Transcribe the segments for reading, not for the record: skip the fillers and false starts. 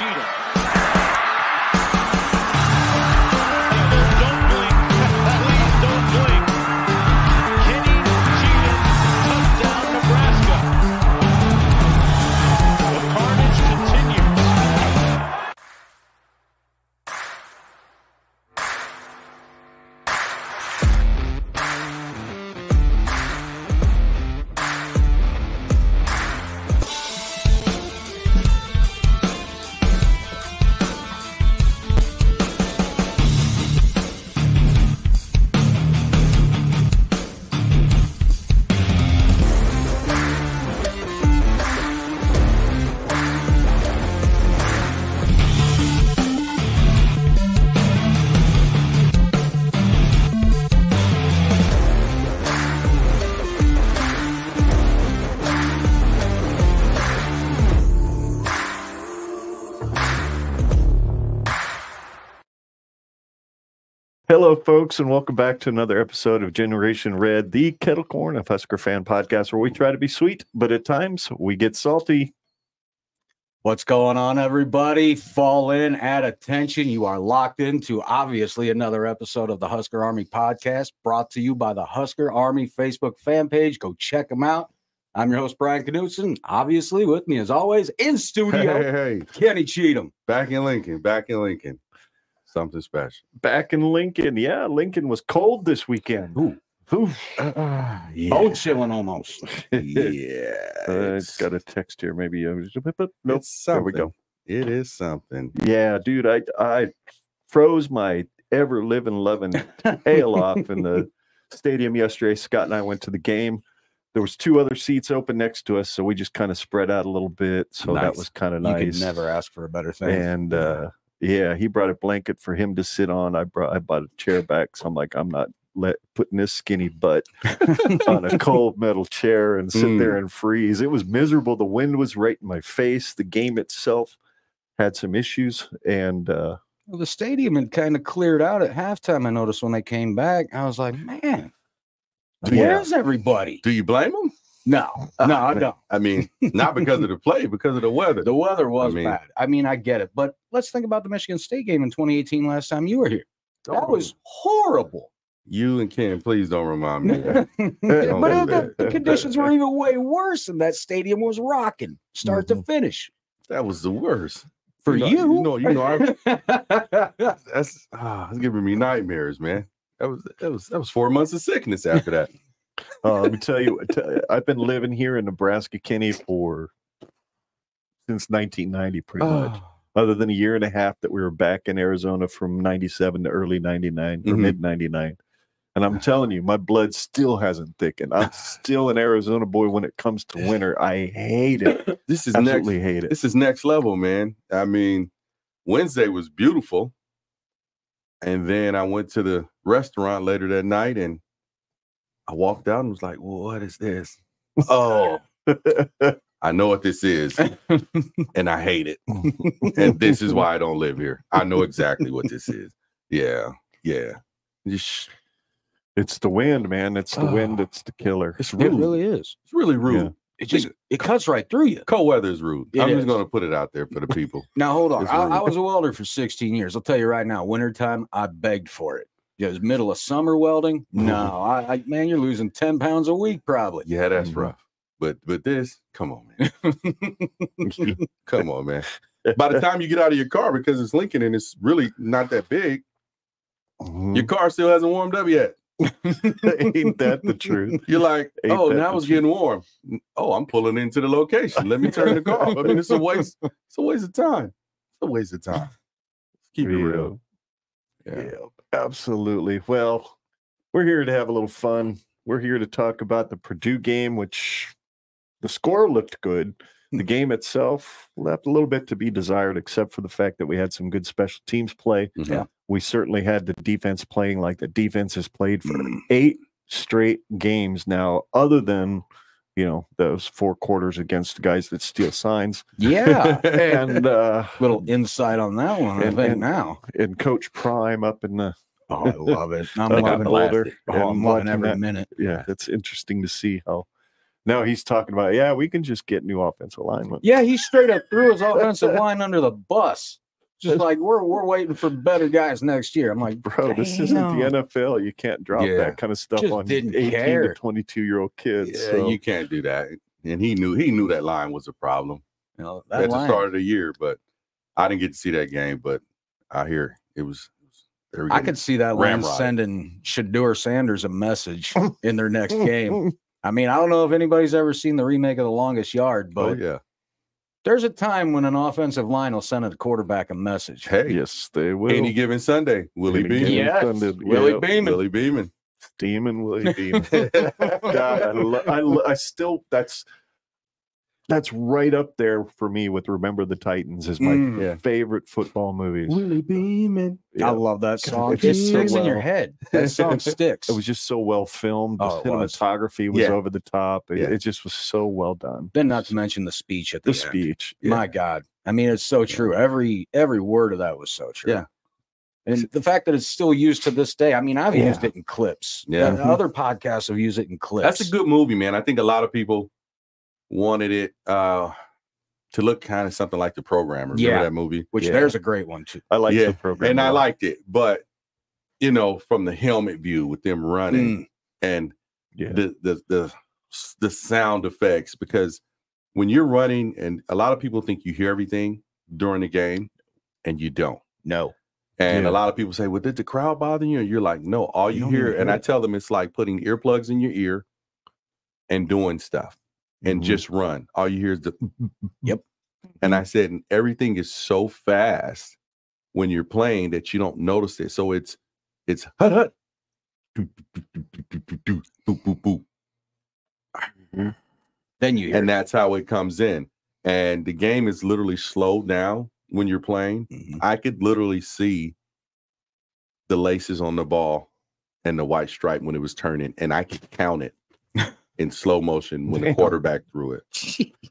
Cheatham. Hello, folks, and welcome back to another episode of Generation Red, the kettle corn of Husker fan podcast, where we try to be sweet, but at times we get salty. What's going on, everybody? Fall in, add attention. You are locked into, obviously, another episode of the Husker Army podcast, brought to you by the Husker Army Facebook fan page. Go check them out. I'm your host, Brian Knutson. Obviously, with me, as always, in studio, Hey. Kenny Cheatham. Back in Lincoln. Something special. Back in Lincoln. Yeah, Lincoln was cold this weekend. Ooh. Yeah. Bone chilling almost. It's got a text here. Maybe nope. It's There we go. It is something. Yeah, dude, I froze my ever living loving tail off in the stadium yesterday. Scott and I went to the game. There was two other seats open next to us, so we just kind of spread out a little bit. So Nice. that was kind of nice. You could never ask for a better thing. And yeah, he brought a blanket for him to sit on. I bought a chair back, so I'm like, I'm not putting this skinny butt on a cold metal chair and sit there and freeze. It was miserable. The wind was right in my face. The game itself had some issues, and Well, the stadium had kind of cleared out at halftime. I noticed when they came back, I was like, man, where's everybody? Do you blame them? No, I don't. I mean, not because of the play, because of the weather. The weather was I mean- bad. I mean, I get it. But let's think about the Michigan State game in 2018 last time you were here. That was horrible. You and Ken, please don't remind me. But Don't do that. the conditions were even way worse, and that stadium was rocking start to finish. That was the worst. For You know, that's it's giving me nightmares, man. That was 4 months of sickness after that. let me tell you, I've been living here in Nebraska, Kenny, since 1990, pretty much. Other than a year and a half that we were back in Arizona from 97 to early 99 or mid 99. And I'm telling you, my blood still hasn't thickened. I'm still an Arizona boy when it comes to winter. I hate it. This is Absolutely hate it. This is next level, man. I mean, Wednesday was beautiful. And then I went to the restaurant later that night and I walked out and was like, well, what is this? Oh, I know what this is. And I hate it. And this is why I don't live here. I know exactly what this is. Yeah. Just, It's the wind, man. It's the wind. It's the killer. it's It rude. really is. It's really rude. Yeah. It cuts right through you. Cold weather is rude. It I'm is. just going to put it out there for the people. Now, hold on. It's I rude. was a welder for 16 years. I'll tell you right now, wintertime, I begged for it. It was middle of summer welding. No, man, you're losing 10 pounds a week probably. Yeah, that's rough. But this, come on, man. Come on, man. By the time you get out of your car, because it's Lincoln and it's really not that big, your car still hasn't warmed up yet. Ain't that the truth? You're like, Ain't oh, that now the it's getting warm. Oh, I'm pulling into the location. Let me turn the car off. I mean, it's a waste. It's a waste of time. It's a waste of time. Keep it real. Yeah, absolutely. Well, we're here to have a little fun. We're here to talk about the Purdue game, which the score looked good. The game itself left a little bit to be desired, except for the fact that we had some good special teams play. Yeah. We certainly had the defense playing like the defense has played for 8 straight games now, other than, those 4 quarters against the guys that steal signs. Yeah. And Little insight on that one, I think now. And Coach Prime up in the Oh, I love it. I'm Up in loving Boulder. it. Oh, I'm And loving watching every that. minute. Yeah, it's interesting to see how No, he's talking about, yeah, we can just get new offensive linemen. Yeah, he straight up threw his offensive line under the bus. Just like we're waiting for better guys next year. I'm like, bro, this isn't the NFL. You can't drop that kind of stuff Just on didn't 18 care. to 22-year-old kids. Yeah, so. you can't do that. And he knew that line was a problem that at the line. start of the year. But I didn't get to see that game. But I hear it was. I could see that line sending Shedeur Sanders a message in their next game. I mean, I don't know if anybody's ever seen the remake of The Longest Yard, but there's a time when an offensive line will send a quarterback a message. Hey, yes, they will. Any given Sunday, Willie Beeman. Yes, Willie Beeman. Willie Beeman. Steaming Willie Beeman. God, I still, that's right up there for me with Remember the Titans is my favorite football movies. Willie Beeman. I love that song. It sticks in your head. That song sticks. It was just so well filmed. The cinematography was over the top. It just was so well done. Then not to mention the speech at the end. Speech. My God. I mean, it's so true. Every word of that was so true. Yeah. And the fact that it's still used to this day, I mean, I've used it in clips. Yeah. Other podcasts have used it in clips. That's a good movie, man. I think a lot of people wanted it to look kind of something like The Programmer. Remember that movie? Which there's a great one too. I like The Programmer. And I liked it. But, from the helmet view with them running and the sound effects, because when you're running, and a lot of people think you hear everything during the game, and you don't. No. And a lot of people say, well, did the crowd bother you? And you're like, no, all you hear, and I tell them it's like putting earplugs in your ear and doing stuff and just run. All you hear is the And I said, and everything is so fast when you're playing that you don't notice it. So it's hut hut. Boop, boop, boop. Then you hear and that's how it comes in. And the game is literally slowed down when you're playing. I could literally see the laces on the ball and the white stripe when it was turning, and I could count it in slow motion when the quarterback threw it.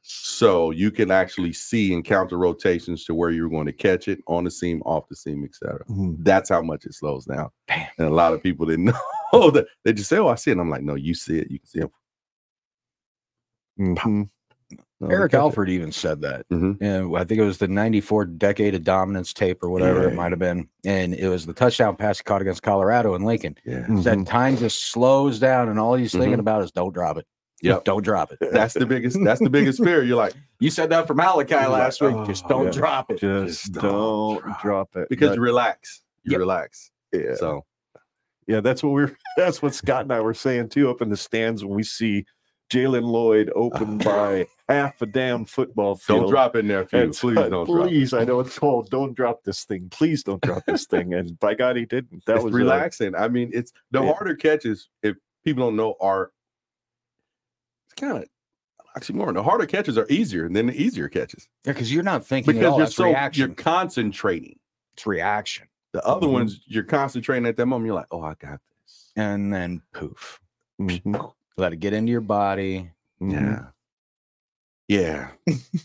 So you can actually see and count the rotations to where you're going to catch it on the seam, off the seam, etc. That's how much it slows down. Damn. And a lot of people didn't know that. They just say, oh, I see it. And I'm like, no, you see it. You can see it. Eric Alford even said that. And I think it was the 94 Decade of Dominance tape or whatever it might have been. And it was the touchdown pass he caught against Colorado in Lincoln. That time just slows down, and all he's thinking about is don't drop it. Don't drop it. That's the biggest fear. You're like, you said that for Malachi last week. Just don't drop it. Just don't drop it. Because you relax. You relax. Yeah. So that's what Scott and I were saying too up in the stands when we see Jalen Lloyd open by half a damn football field. Don't drop in there, please. Please don't drop. Please, I know it's cold. Don't drop this thing. Please don't drop this thing. And by God, he didn't. That was relaxing. I mean, it's the harder catches. If people don't know, it's kind of oxymoron. The harder catches are easier than the easier catches. Yeah, because you're not thinking because reaction. You're concentrating. It's reaction. The other ones, you're concentrating at that moment. You're like, oh, I got this, and then poof. Let it get into your body. Yeah. And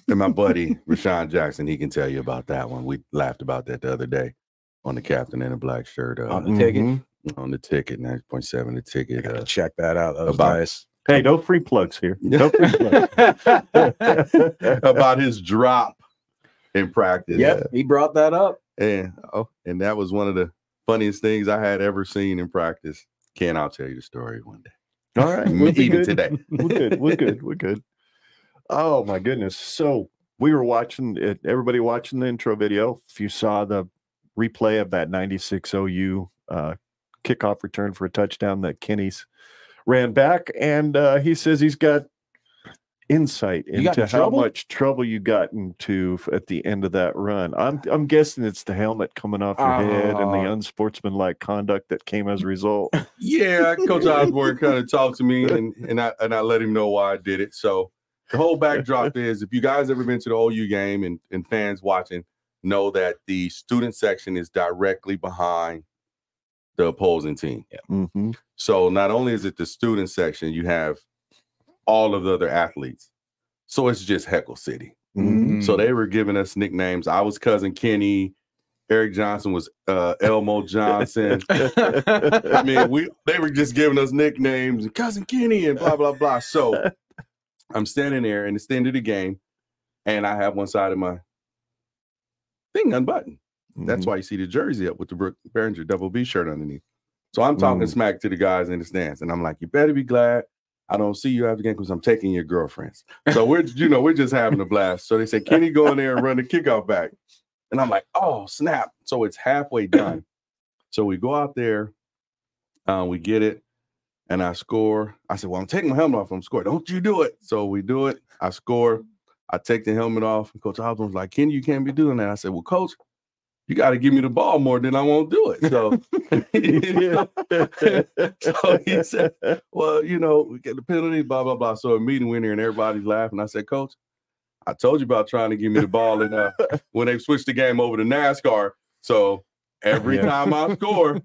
my buddy Rashawn Jackson, he can tell you about that one. We laughed about that the other day on the Captain in a Black Shirt. On the ticket? On the ticket, 9.7 the ticket. Check that out. That was nice. Hey, no free plugs here. No free plugs. About his drop in practice. Yep, he brought that up. And that was one of the funniest things I had ever seen in practice. Ken, I'll tell you the story one day. All right. Even today. We're good. Oh my goodness. So we were watching it, everybody watching the intro video. If you saw the replay of that 96 OU kickoff return for a touchdown that Kenny's ran back, and he says he's got insight into how much trouble you got into at the end of that run. I'm guessing it's the helmet coming off your head and the unsportsmanlike conduct that came as a result. Yeah, Coach Osborne kind of talked to me, and I let him know why I did it. So the whole backdrop is, if you guys ever been to the OU game and fans watching know that the student section is directly behind the opposing team. So not only is it the student section, you have all of the other athletes. So it's just Heckle City. So they were giving us nicknames. I was Cousin Kenny. Eric Johnson was Elmo Johnson. I mean, they were just giving us nicknames, Cousin Kenny and blah, blah, blah. So I'm standing there, and it's the end of the game, and I have one side of my thing unbuttoned. That's why you see the jersey up with the Brooke Behringer Double B shirt underneath. So I'm talking smack to the guys in the stands, and I'm like, you better be glad I don't see you after the game because I'm taking your girlfriends. So we're just having a blast. So they say, Kenny, go in there and run the kickoff back. And I'm like, oh, snap. So it's halfway done. So we go out there, we get it, and I score. I said, well, I'm taking my helmet off. I'm scoring. Don't you do it. So we do it. I score. I take the helmet off. And Coach Osborne's like, Kenny, you can't be doing that. I said, well, Coach, you got to give me the ball more than I won't do it. So, so he said, well, we get the penalty, blah, blah, blah. So a meeting went here and everybody's laughing. I said, Coach, I told you about trying to give me the ball and when they switched the game over to NASCAR. So every time I score,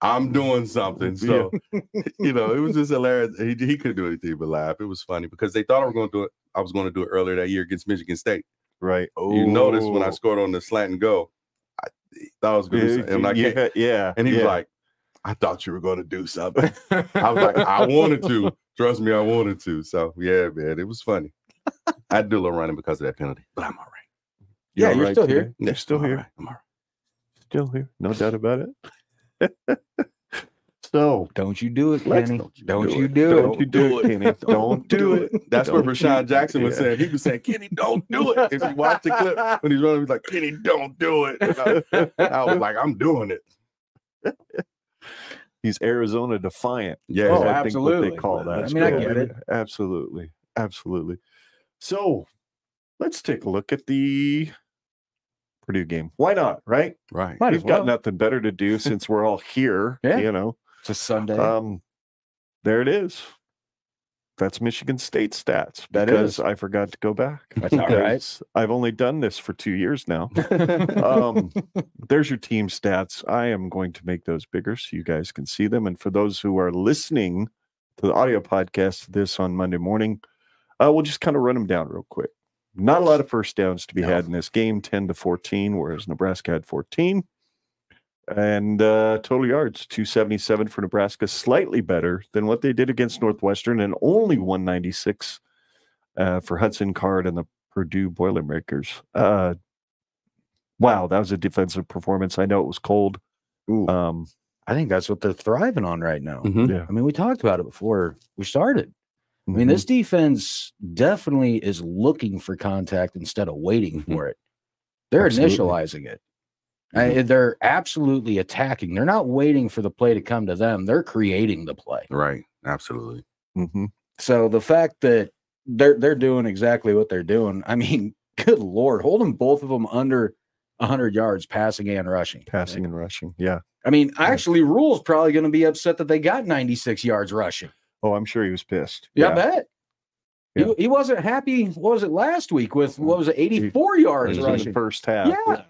I'm doing something. So, it was just hilarious. He couldn't do anything but laugh. It was funny because they thought I was going to do it earlier that year against Michigan State. Right. You notice when I scored on the slant and go, I thought I was going to say, and he was like, I thought you were going to do something. I was like, I wanted to. Trust me, I wanted to. So, yeah, man, it was funny. I had to do a little running because of that penalty, but I'm all right. You're still here. You're still here. Right. I'm all right. Still here. No doubt about it. So don't you do it, Kenny. Don't you do it, Kenny. Don't do it. That's what Rashawn Jackson was saying. He was saying, Kenny, don't do it. If you watch the clip when he's running, he's like, Kenny, don't do it. I was like, I'm doing it. He's Arizona defiant. Yeah, I think what they call that. I mean, I get it. Absolutely. So let's take a look at the Purdue game. Why not? Right. We've got nothing better to do since we're all here. Yeah. It's a Sunday. There it is. That's Michigan State stats. That because is. I forgot to go back. That's all right. I've only done this for 2 years now. There's your team stats. I am going to make those bigger so you guys can see them. And for those who are listening to the audio podcast of this on Monday morning, we'll just kind of run them down real quick. Not a lot of first downs to be had in this game, 10-14, whereas Nebraska had 14. And total yards, 277 for Nebraska, slightly better than what they did against Northwestern, and only 196 for Hudson Card and the Purdue Boilermakers. Wow, that was a defensive performance. I know it was cold. I think that's what they're thriving on right now. Yeah. I mean, we talked about it before we started. I mean, this defense definitely is looking for contact instead of waiting for it. They're initializing it. They're absolutely attacking. They're not waiting for the play to come to them. They're creating the play. Right. Absolutely. So the fact that they're doing exactly what they're doing, I mean, good Lord, holding both of them under 100 yards passing and rushing. Yeah. I mean, actually, Rule's probably going to be upset that they got 96 yards rushing. Oh, I'm sure he was pissed. Yeah, I bet. Yeah. He wasn't happy. What was it last week with 84 yards rushing in the first half? Yeah.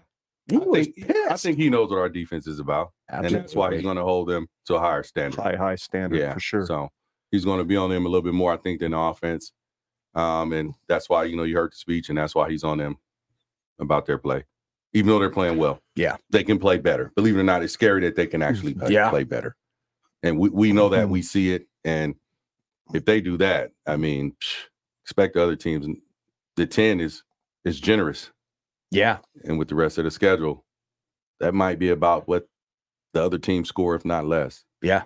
I think he knows what our defense is about. Absolutely. And that's why he's going to hold them to a higher standard. High standard, for sure. So he's going to be on them a little bit more, I think, than the offense. And that's why, you heard the speech, and that's why he's on them about their play. Even though they're playing well. Yeah. They can play better. Believe it or not, it's scary that they can actually play better. And we know that. We see it. And if they do that, I mean, expect the other teams. The 10 is generous. Yeah. And with the rest of the schedule, that might be about what the other teams score, if not less. Yeah.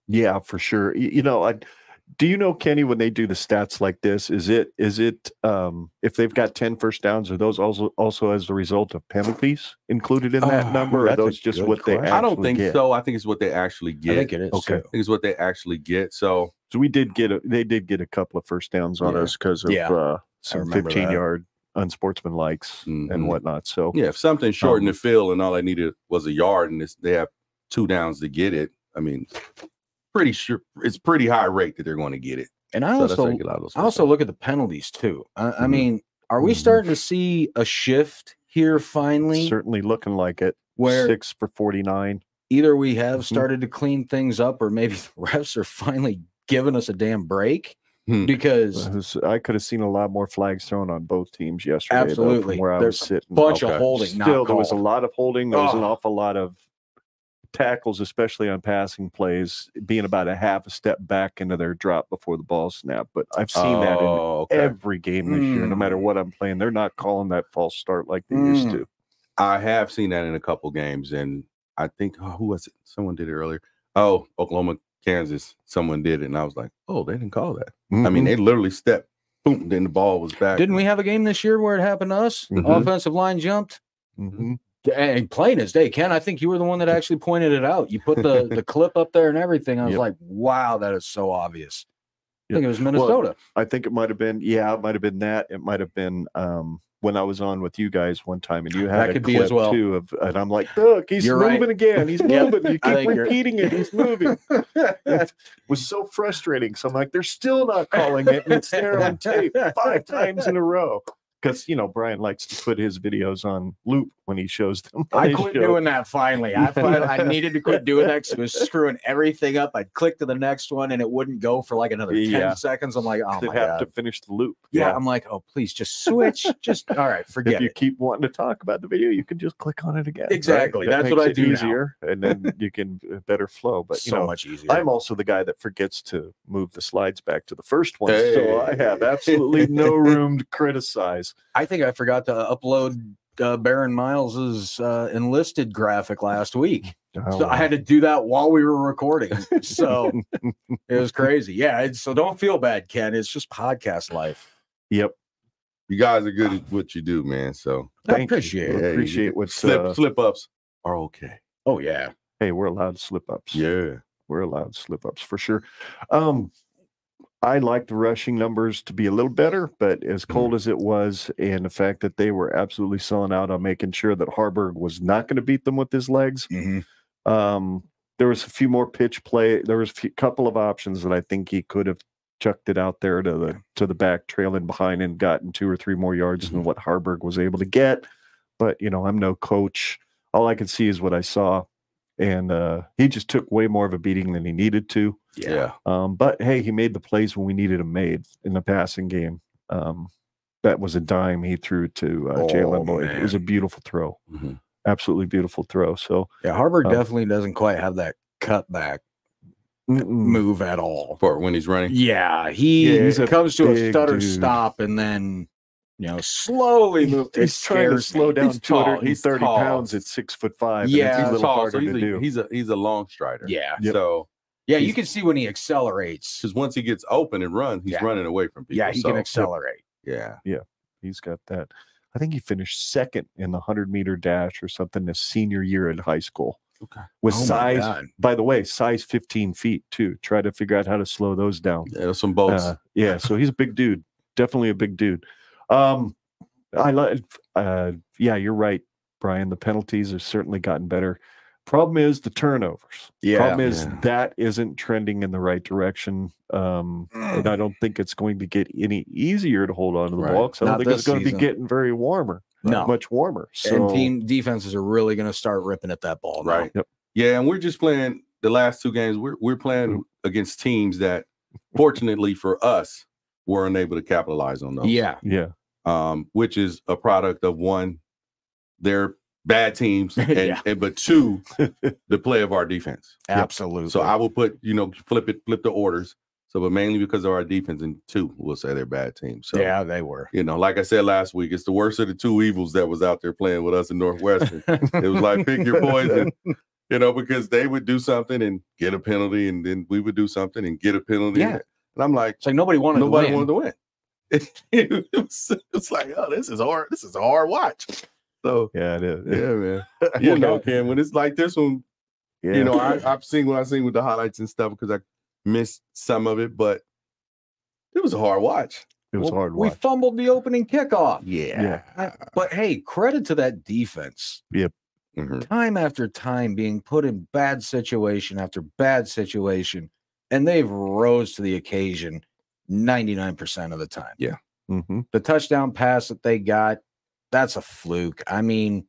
Yeah, for sure. Do you know, Kenny, when they do the stats like this, is it if they've got 10 first downs, are those also as a result of penalties included in that number? Or are those just what they actually get? I don't think so. I think it's what they actually get. I think it is. Okay. I think it's what they actually get. So they did get a couple of first downs on us because of some 15-yard unsportsmanlikes and whatnot. So if something short in the field and all they needed was a yard and they have 2 downs to get it, I mean, pretty sure it's pretty high rate that they're going to get it. And I also look at the penalties too. I mean, are we starting to see a shift here finally? Certainly looking like it. Where 6 for 49. Either we have started to clean things up, or maybe the refs are finally giving us a damn break. Because I could have seen a lot more flags thrown on both teams yesterday. Absolutely, from where I was sitting. Bunch of holding. Still, there was a lot of holding. There was an awful lot of tackles, especially on passing plays, being about a half a step back into their drop before the ball snap. But I've seen that in every game this year. No matter what I'm playing, they're not calling that false start like they used to. I have seen that in a couple games, and I think who was it? Someone did it earlier. Oh, Oklahoma, Kansas. Someone did it, and I was like, oh, they didn't call that. I mean, they literally stepped, boom, then the ball was back. Didn't we have a game this year where it happened to us? Offensive line jumped. And plain as day, Ken, I think you were the one that actually pointed it out. You put the clip up there and everything. I was like, wow, that is so obvious. I think it was Minnesota. Well, I think it might have been, it might have been that. It might have been when I was on with you guys one time, and you had a clip too of, and I'm like, look, he's moving again. He's moving. You keep repeating it. He's moving. It was so frustrating. So I'm like, they're still not calling it, and it's there on tape 5 times in a row. Because, Brian likes to put his videos on loop when he shows them. I quit doing that finally. I needed to quit doing that because it was screwing everything up. I'd click to the next one and it wouldn't go for like another 10 seconds. I'm like, oh my God. Have to finish the loop. Yeah, I'm like, oh, please just switch. All right, forget it. If you keep wanting to talk about the video, you can just click on it again. Exactly. Right? That's what I do easier, and then you can better flow. But, so much easier. I'm also the guy that forgets to move the slides back to the first one. So I have absolutely no room to criticize. I think I forgot to upload Baron Miles's enlisted graphic last week. So I had to do that while we were recording. So it was crazy. Yeah. So don't feel bad, Ken. It's just podcast life. Yep. You guys are good at what you do, man. So I appreciate it. Appreciate what slip ups are okay. Oh yeah. Hey, we're allowed slip ups. Yeah. We're allowed slip ups for sure. I like the rushing numbers to be a little better, but as cold as it was, and the fact that they were absolutely selling out on making sure that Harburg was not going to beat them with his legs. There was a few more pitch play. There was a couple of options that I think he could have chucked it out there to the back, trailing behind, and gotten 2 or 3 more yards than what Harburg was able to get. But I'm no coach. All I can see is what I saw, and he just took way more of a beating than he needed to. Yeah. But hey, he made the plays when we needed him made in the passing game. That was a dime he threw to Jalen Lloyd. It was a beautiful throw. Absolutely beautiful throw. So Harburg definitely doesn't quite have that cutback move at all for when he's running. Yeah, he comes to a stutter stop and then slowly move. He's trying to slow down 230 pounds at 6'5". Yeah, it's a little harder to do. He's a long strider. Yeah. So you can see when he accelerates, because once he gets open and runs, he's running away from people. Yeah, he can accelerate. Yeah, he's got that. I think he finished second in the 100-meter dash or something his senior year in high school. Okay. With size, by the way, size 15 feet too. Try to figure out how to slow those down. Yeah, some boats. So he's a big dude. Definitely a big dude. I like. You're right, Brian. The penalties have certainly gotten better. Problem is the turnovers. Problem is that isn't trending in the right direction. And I don't think it's going to get any easier to hold on to the ball. Because I don't think it's going to be getting very much warmer. So, and team defenses are really going to start ripping at that ball. Right. Yep. Yeah, and we're just playing the last 2 games. We're playing against teams that, fortunately for us, were unable to capitalize on those. Yeah. Which is a product of, 1, they're bad teams, and but 2, the play of our defense. Absolutely. So I will put, flip the orders. So, but mainly because of our defense, and 2, we'll say they're bad teams. So yeah, they were. Like I said last week, it's the worst of the 2 evils that was out there playing with us in Northwestern. It was like pick your poison, because they would do something and get a penalty, and then we would do something and get a penalty. Yeah. And I'm like, it's like nobody wanted to win. It's like, oh, this is hard. This is a hard watch. So yeah, it is. Yeah, man. Ken, when it's like this one, I've seen what I've seen with the highlights and stuff because I missed some of it, but it was a hard watch. It was hard watch. We fumbled the opening kickoff. Yeah. But hey, credit to that defense. Yep. Time after time being put in bad situation after bad situation, and they've rose to the occasion 99% of the time. Yeah. The touchdown pass that they got, that's a fluke. I mean,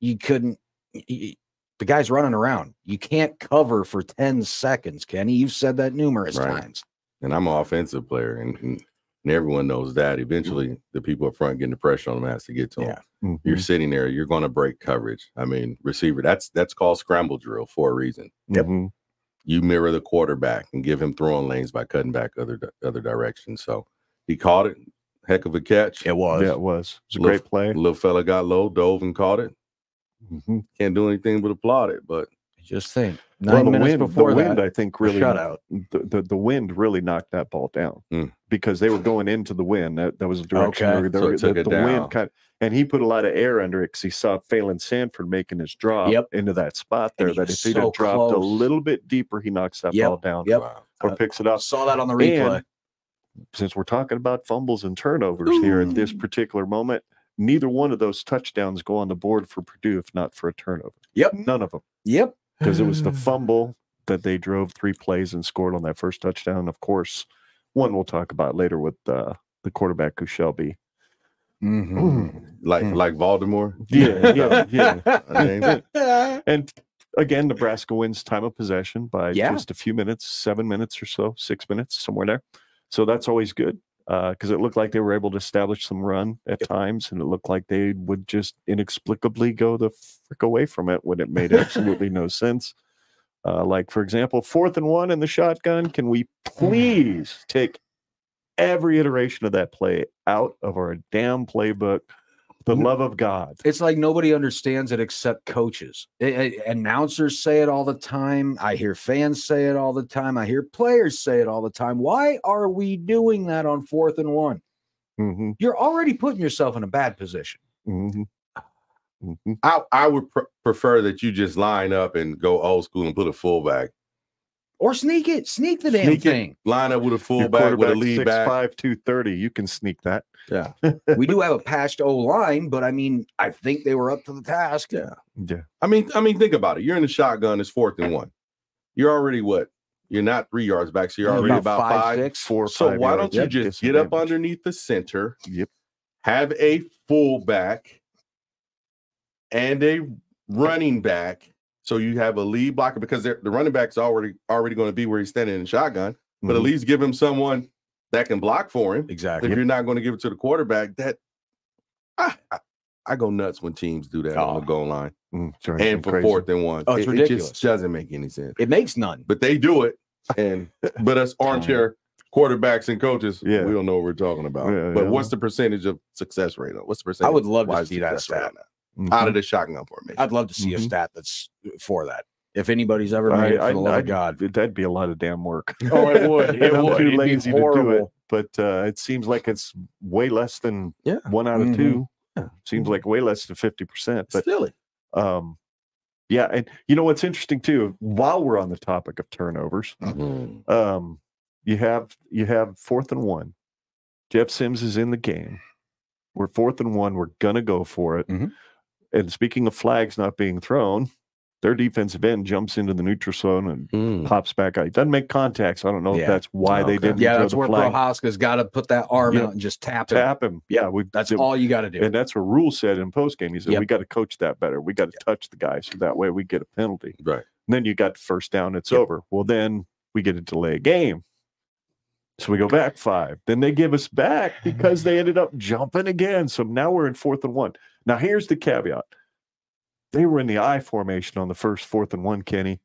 you couldn't. The guy's running around. You can't cover for 10 seconds, Kenny. You've said that numerous times. And I'm an offensive player, and And everyone knows that. Eventually, the people up front getting the pressure on them has to get to them. Mm-hmm. You're sitting there, you're going to break coverage. I mean, receiver, that's called scramble drill for a reason. Mm-hmm. You mirror the quarterback and give him throwing lanes by cutting back other directions. So he caught it. Heck of a catch. It was. Yeah, it was. It was a great play. Little fella got low, dove and caught it. Mm-hmm. Can't do anything but applaud it. But just think, 9 minutes before the wind, that, I think, really shutout. The wind really knocked that ball down because they were going into the wind. That was the direction. Okay. So it took it down. Wind kind of, and he put a lot of air under it because he saw Phelan Sanford making his drop into that spot there. That if he'd have dropped a little bit deeper, he knocks that ball down or picks it up. Saw that on the replay. And since we're talking about fumbles and turnovers here at this particular moment, neither one of those touchdowns go on the board for Purdue if not for a turnover. None of them. Because it was the fumble that they drove 3 plays and scored on that first touchdown. Of course, one we'll talk about later with the quarterback who shall be. Like Baltimore. Yeah. And again, Nebraska wins time of possession by just a few minutes, 7 minutes or so, 6 minutes, somewhere there. So that's always good because it looked like they were able to establish some run at times, and it looked like they would just inexplicably go the frick away from it when it made absolutely no sense. Like, for example, 4th and 1 in the shotgun. Can we please take every iteration of that play out of our damn playbook? The love of God. It's like nobody understands it except coaches. Announcers say it all the time. I hear fans say it all the time. I hear players say it all the time. Why are we doing that on 4th and 1? Mm-hmm. You're already putting yourself in a bad position. Mm-hmm. Mm-hmm. I would prefer that you just line up and go old school and put a fullback. Or sneak it. Sneak the damn thing. Line up with a fullback with a lead back. 6'5", 230. You can sneak that. Yeah. We do have a patched O-line, but I mean, I think they were up to the task. Yeah. I mean, think about it. You're in the shotgun. It's 4th and 1. You're already what? You're not 3 yards back, so you're already about 5, 6, 4, so 5 why yards. don't you just get up underneath the center? Have a fullback and a running back. So you have a lead blocker because the running back's already going to be where he's standing in the shotgun, but at least give him someone that can block for him. Exactly. If you're not going to give it to the quarterback, that I go nuts when teams do that on the goal line. And for 4th and 1. It's ridiculous. It just doesn't make any sense. It makes none. But they do it. But us armchair quarterbacks and coaches, we don't know what we're talking about. But what's the percentage of success rate? What's the percentage? I would love to see that stat. Out of the shotgun formation. I'd love to see a stat that's for that. If anybody's ever made it, for the love of God. That'd be a lot of damn work. Oh, it would. I'm too lazy to do it. But it seems like it's way less than 1 out of 2. Seems like way less than 50%. But silly. Yeah, and you know what's interesting too, while we're on the topic of turnovers, you have 4th and 1. Jeff Sims is in the game. We're 4th and 1. We're gonna go for it. And speaking of flags not being thrown, their defensive end jumps into the neutral zone and pops back out. He doesn't make contact, so I don't know if that's why they didn't. Yeah, that's where Prohaska's got to put that arm out and just tap him. Yeah, that's all you got to do. And that's what Rule said in postgame. He said, we got to coach that better. We got to touch the guy so that way we get a penalty. Right. And then you got the first down, it's over. Well, then we get a delay game. So we go back 5. Then they give us back because they ended up jumping again. So now we're in 4th and 1. Now here's the caveat. They were in the I formation on the first 4th and 1, Kenny.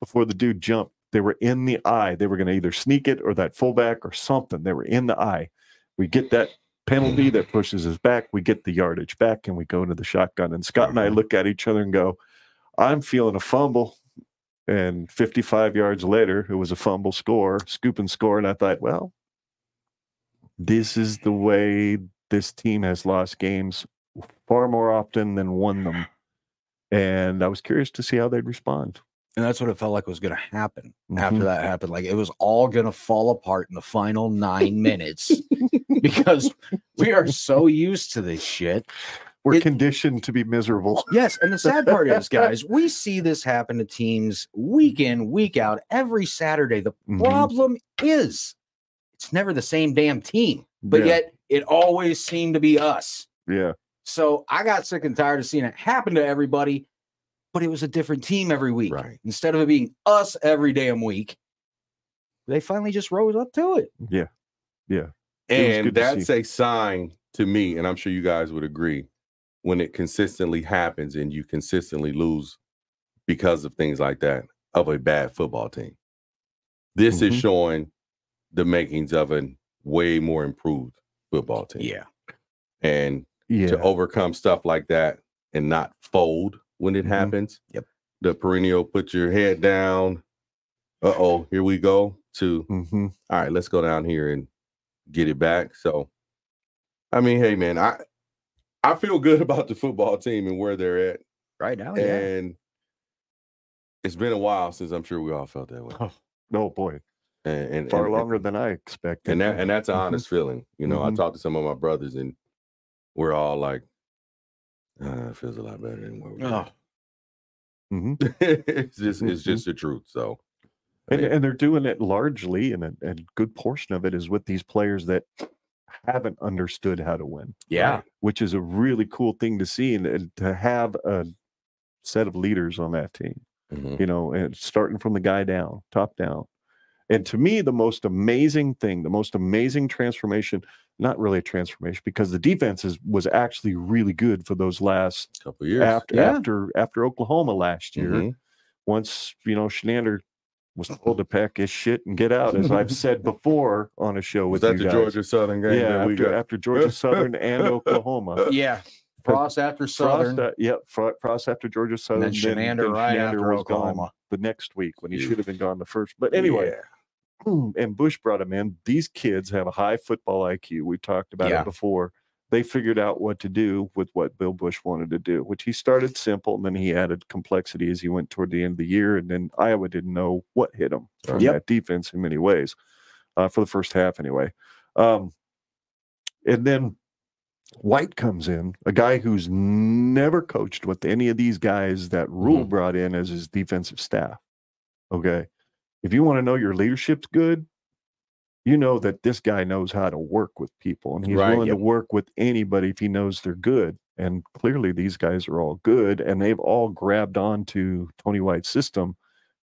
Before the dude jumped, they were in the I. They were going to either sneak it or that fullback or something. They were in the I. We get that penalty that pushes us back. We get the yardage back, and we go into the shotgun. And Scott and I look at each other and go, I'm feeling a fumble. And 55 yards later, it was a fumble score, scoop and score. And I thought, well, this is the way this team has lost games far more often than won them. And I was curious to see how they'd respond. And that's what it felt like was going to happen after that happened. Like it was all going to fall apart in the final 9 minutes because we are so used to this shit. We're conditioned to be miserable. Yes. And the sad part is, guys, we see this happen to teams week in, week out, every Saturday. The problem is it's never the same damn team, but yet it always seemed to be us. Yeah. So I got sick and tired of seeing it happen to everybody, but it was a different team every week. Right. Instead of it being us every damn week, they finally just rose up to it. Yeah. Yeah. And that's a sign to me, and I'm sure you guys would agree, when it consistently happens and you consistently lose because of things like that, of a bad football team. This is showing the makings of a way more improved football team. Yeah. And to overcome stuff like that and not fold when it happens. Yep. The perennial put your head down. Uh-oh, here we go. To all right, let's go down here and get it back. So, I mean, hey man, I feel good about the football team and where they're at right now. And it's been a while since I'm sure we all felt that way. Oh boy. And far longer than I expected. And that's an honest feeling. You know, I talked to some of my brothers and we're all like, it feels a lot better than where we are. It's just the truth. So, and they're doing it largely, and a good portion of it is with these players that haven't understood how to win. Yeah, right? Which is a really cool thing to see, and to have a set of leaders on that team. You know, and starting from the guy down, top down. And to me, the most amazing thing, the most amazing transformation, not really a transformation, because the defense was actually really good for those last couple years after Oklahoma last year. Once, you know, Shenander was told to pack his shit and get out, as I've said before on a show with you guys. Was that the Georgia Southern game? Yeah, after Georgia Southern and Oklahoma. Yeah. Frost after Southern. Frost after Georgia Southern. And then Shenander right after Oklahoma. The next week when he should have been gone the first. But anyway. And Bush brought him in. These kids have a high football IQ. We talked about it before. They figured out what to do with what Bill Bush wanted to do, which he started simple, and then he added complexity as he went toward the end of the year. And then Iowa didn't know what hit them from that defense in many ways, for the first half anyway. And then White comes in, a guy who's never coached with any of these guys that Rule brought in as his defensive staff. Okay. If you want to know your leadership's good, you know that this guy knows how to work with people, and he's willing to work with anybody if he knows they're good. And clearly these guys are all good, and they've all grabbed on to Tony White's system,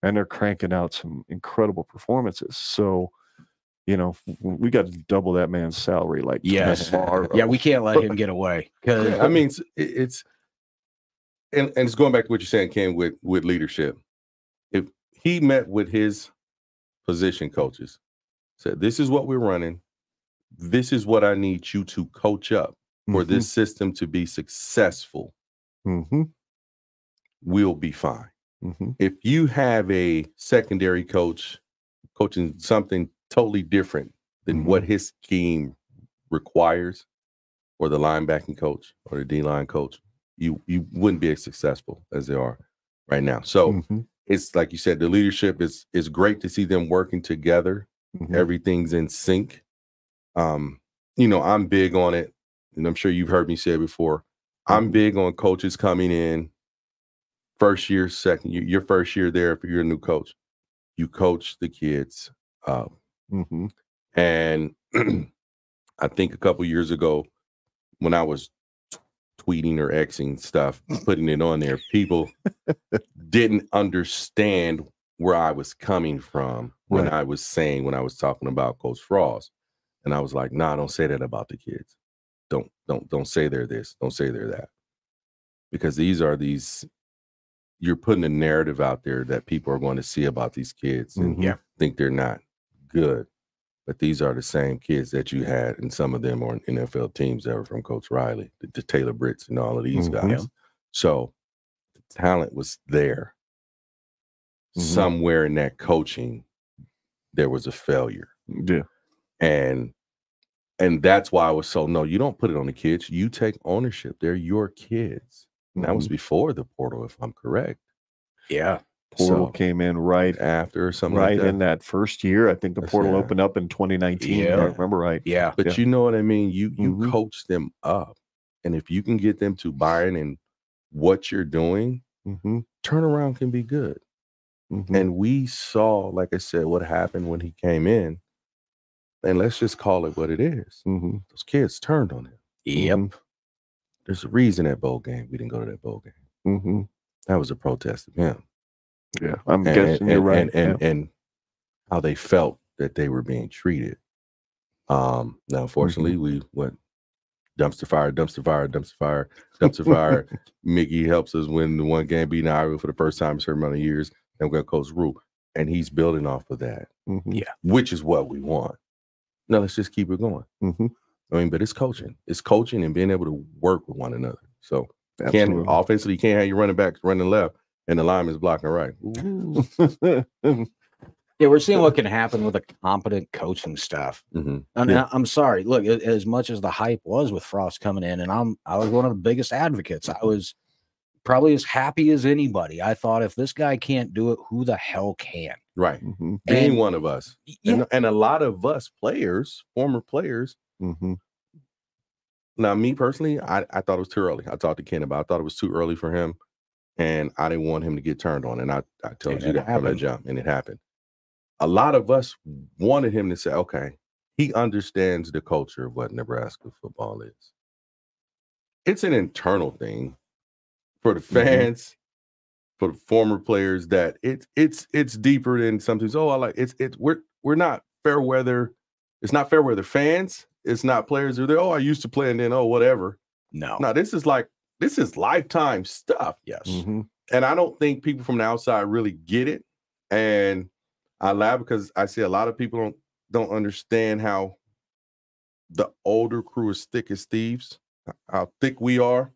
and they're cranking out some incredible performances. So, you know, we got to double that man's salary like tomorrow. Yeah, we can't let him get away. I mean, it's and it's going back to what you're saying, Ken, with leadership. If he met with his position coaches, said, this is what we're running. This is what I need you to coach up for this system to be successful. We'll be fine. If you have a secondary coach coaching something totally different than what his scheme requires, or the linebacking coach or the D-line coach, you wouldn't be as successful as they are right now. So it's like you said, the leadership is great to see them working together. Everything's in sync. You know, I'm big on it, and I'm sure you've heard me say it before. I'm big on coaches coming in first year, second year, your first year there. If you're a new coach, you coach the kids up. And I think a couple years ago, when I was tweeting or Xing stuff, putting it on there, people didn't understand where I was coming from when I was talking about Coach Frost. And I was like, nah, don't say that about the kids. Don't say they're this, don't say they're that. Because you're putting a narrative out there that people are going to see about these kids and think they're not good. But these are the same kids that you had, and some of them are on NFL teams that were from Coach Riley, the Taylor Britts and all of these guys. So the talent was there. Somewhere in that coaching, there was a failure. And that's why I was no, you don't put it on the kids. You take ownership. They're your kids. And that was before the portal, if I'm correct. Portal came in right after or something right like that. In that first year. I think the portal opened up in 2019. If I remember right. But you know what I mean? You coach them up. And if you can get them to buy in what you're doing, turnaround can be good. And we saw, like I said, what happened when he came in. And let's just call it what it is. Those kids turned on him. There's a reason that bowl game, we didn't go to that bowl game. That was a protest of him. I'm guessing you're right. And how they felt that they were being treated. Now, unfortunately, we went dumpster fire, dumpster fire, dumpster fire, dumpster fire. Mickey helps us win the one game, beating Iowa for the first time in a certain amount of years. And we're going to coach Rue. And he's building off of that. Yeah. Which is what we want. Now, let's just keep it going. I mean, but it's coaching. It's coaching and being able to work with one another. So, offensively, you can't have your running backs running left and the lineman's blocking right. Yeah, we're seeing what can happen with a competent coaching staff. And I'm sorry. Look, as much as the hype was with Frost coming in, and I was one of the biggest advocates. I was probably as happy as anybody. I thought if this guy can't do it, who the hell can? Right. Being one of us. And a lot of us players, former players. Now, me personally, I thought it was too early. I talked to Ken about it. I thought it was too early for him, and I didn't want him to get turned on. And I told you that from that jump, and it happened. A lot of us wanted him to say, okay, he understands the culture of what Nebraska football is. It's an internal thing for the fans, for the former players, that it's deeper than something. Oh, I like we're not fair weather. It's not fair weather fans. It's not players who are there. Oh, I used to play and then whatever. No, this is lifetime stuff. Yes. And I don't think people from the outside really get it. And I laugh because I see a lot of people don't understand how the older crew is thick as thieves, how thick we are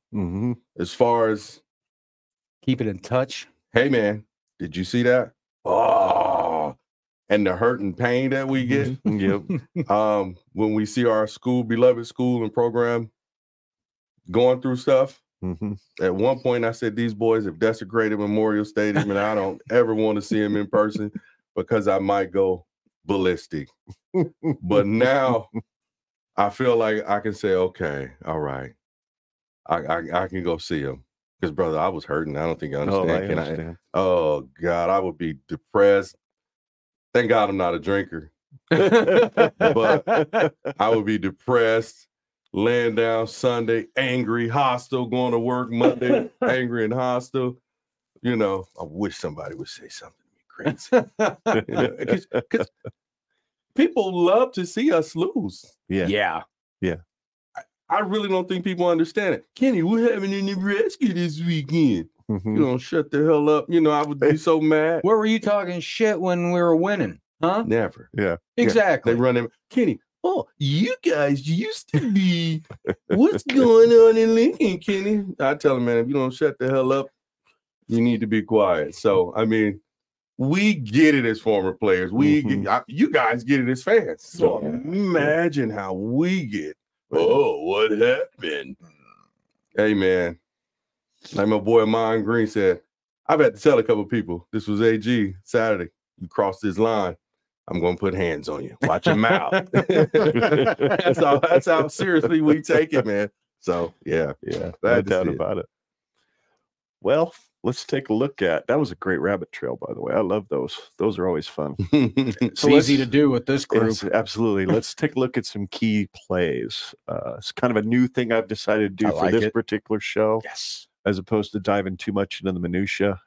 as far as keep it in touch. Hey, man, did you see that? Oh, and the hurt and pain that we get. When we see our beloved school and program going through stuff. At one point, I said, these boys have desecrated Memorial Stadium, and I don't ever want to see them in person because I might go ballistic. But now I feel like I can say, okay, all right, I can go see them. Because, brother, I was hurting. I don't think I understand. Oh, God, I would be depressed. Thank God I'm not a drinker. But I would be depressed, laying down Sunday, angry, hostile, going to work Monday, angry and hostile. You know, I wish somebody would say something to me crazy. Because people love to see us lose. Yeah. I really don't think people understand it. Kenny, what happened in Nebraska this weekend? You don't shut the hell up. You know, I would be so mad. Where were you talking shit when we were winning? Huh? Never. Yeah. Exactly. They run in. Kenny, oh, you guys used to be. What's going on in Lincoln, Kenny? I tell him, man, if you don't shut the hell up, you need to be quiet. So, I mean, we get it as former players. You guys get it as fans. So imagine how we get. Oh, what happened? Hey, man. Like my boy Mon Green said, I've had to tell a couple of people, this was AG Saturday. You crossed this line, I'm going to put hands on you. Watch your mouth. That's how seriously we take it, man. So, yeah. No doubt about it. Well, let's take a look at, that was a great rabbit trail, by the way. I love those. Those are always fun. It's easy to do with this group. Absolutely. Let's take a look at some key plays. It's kind of a new thing I've decided to do for this particular show. Yes. As opposed to diving too much into the minutia.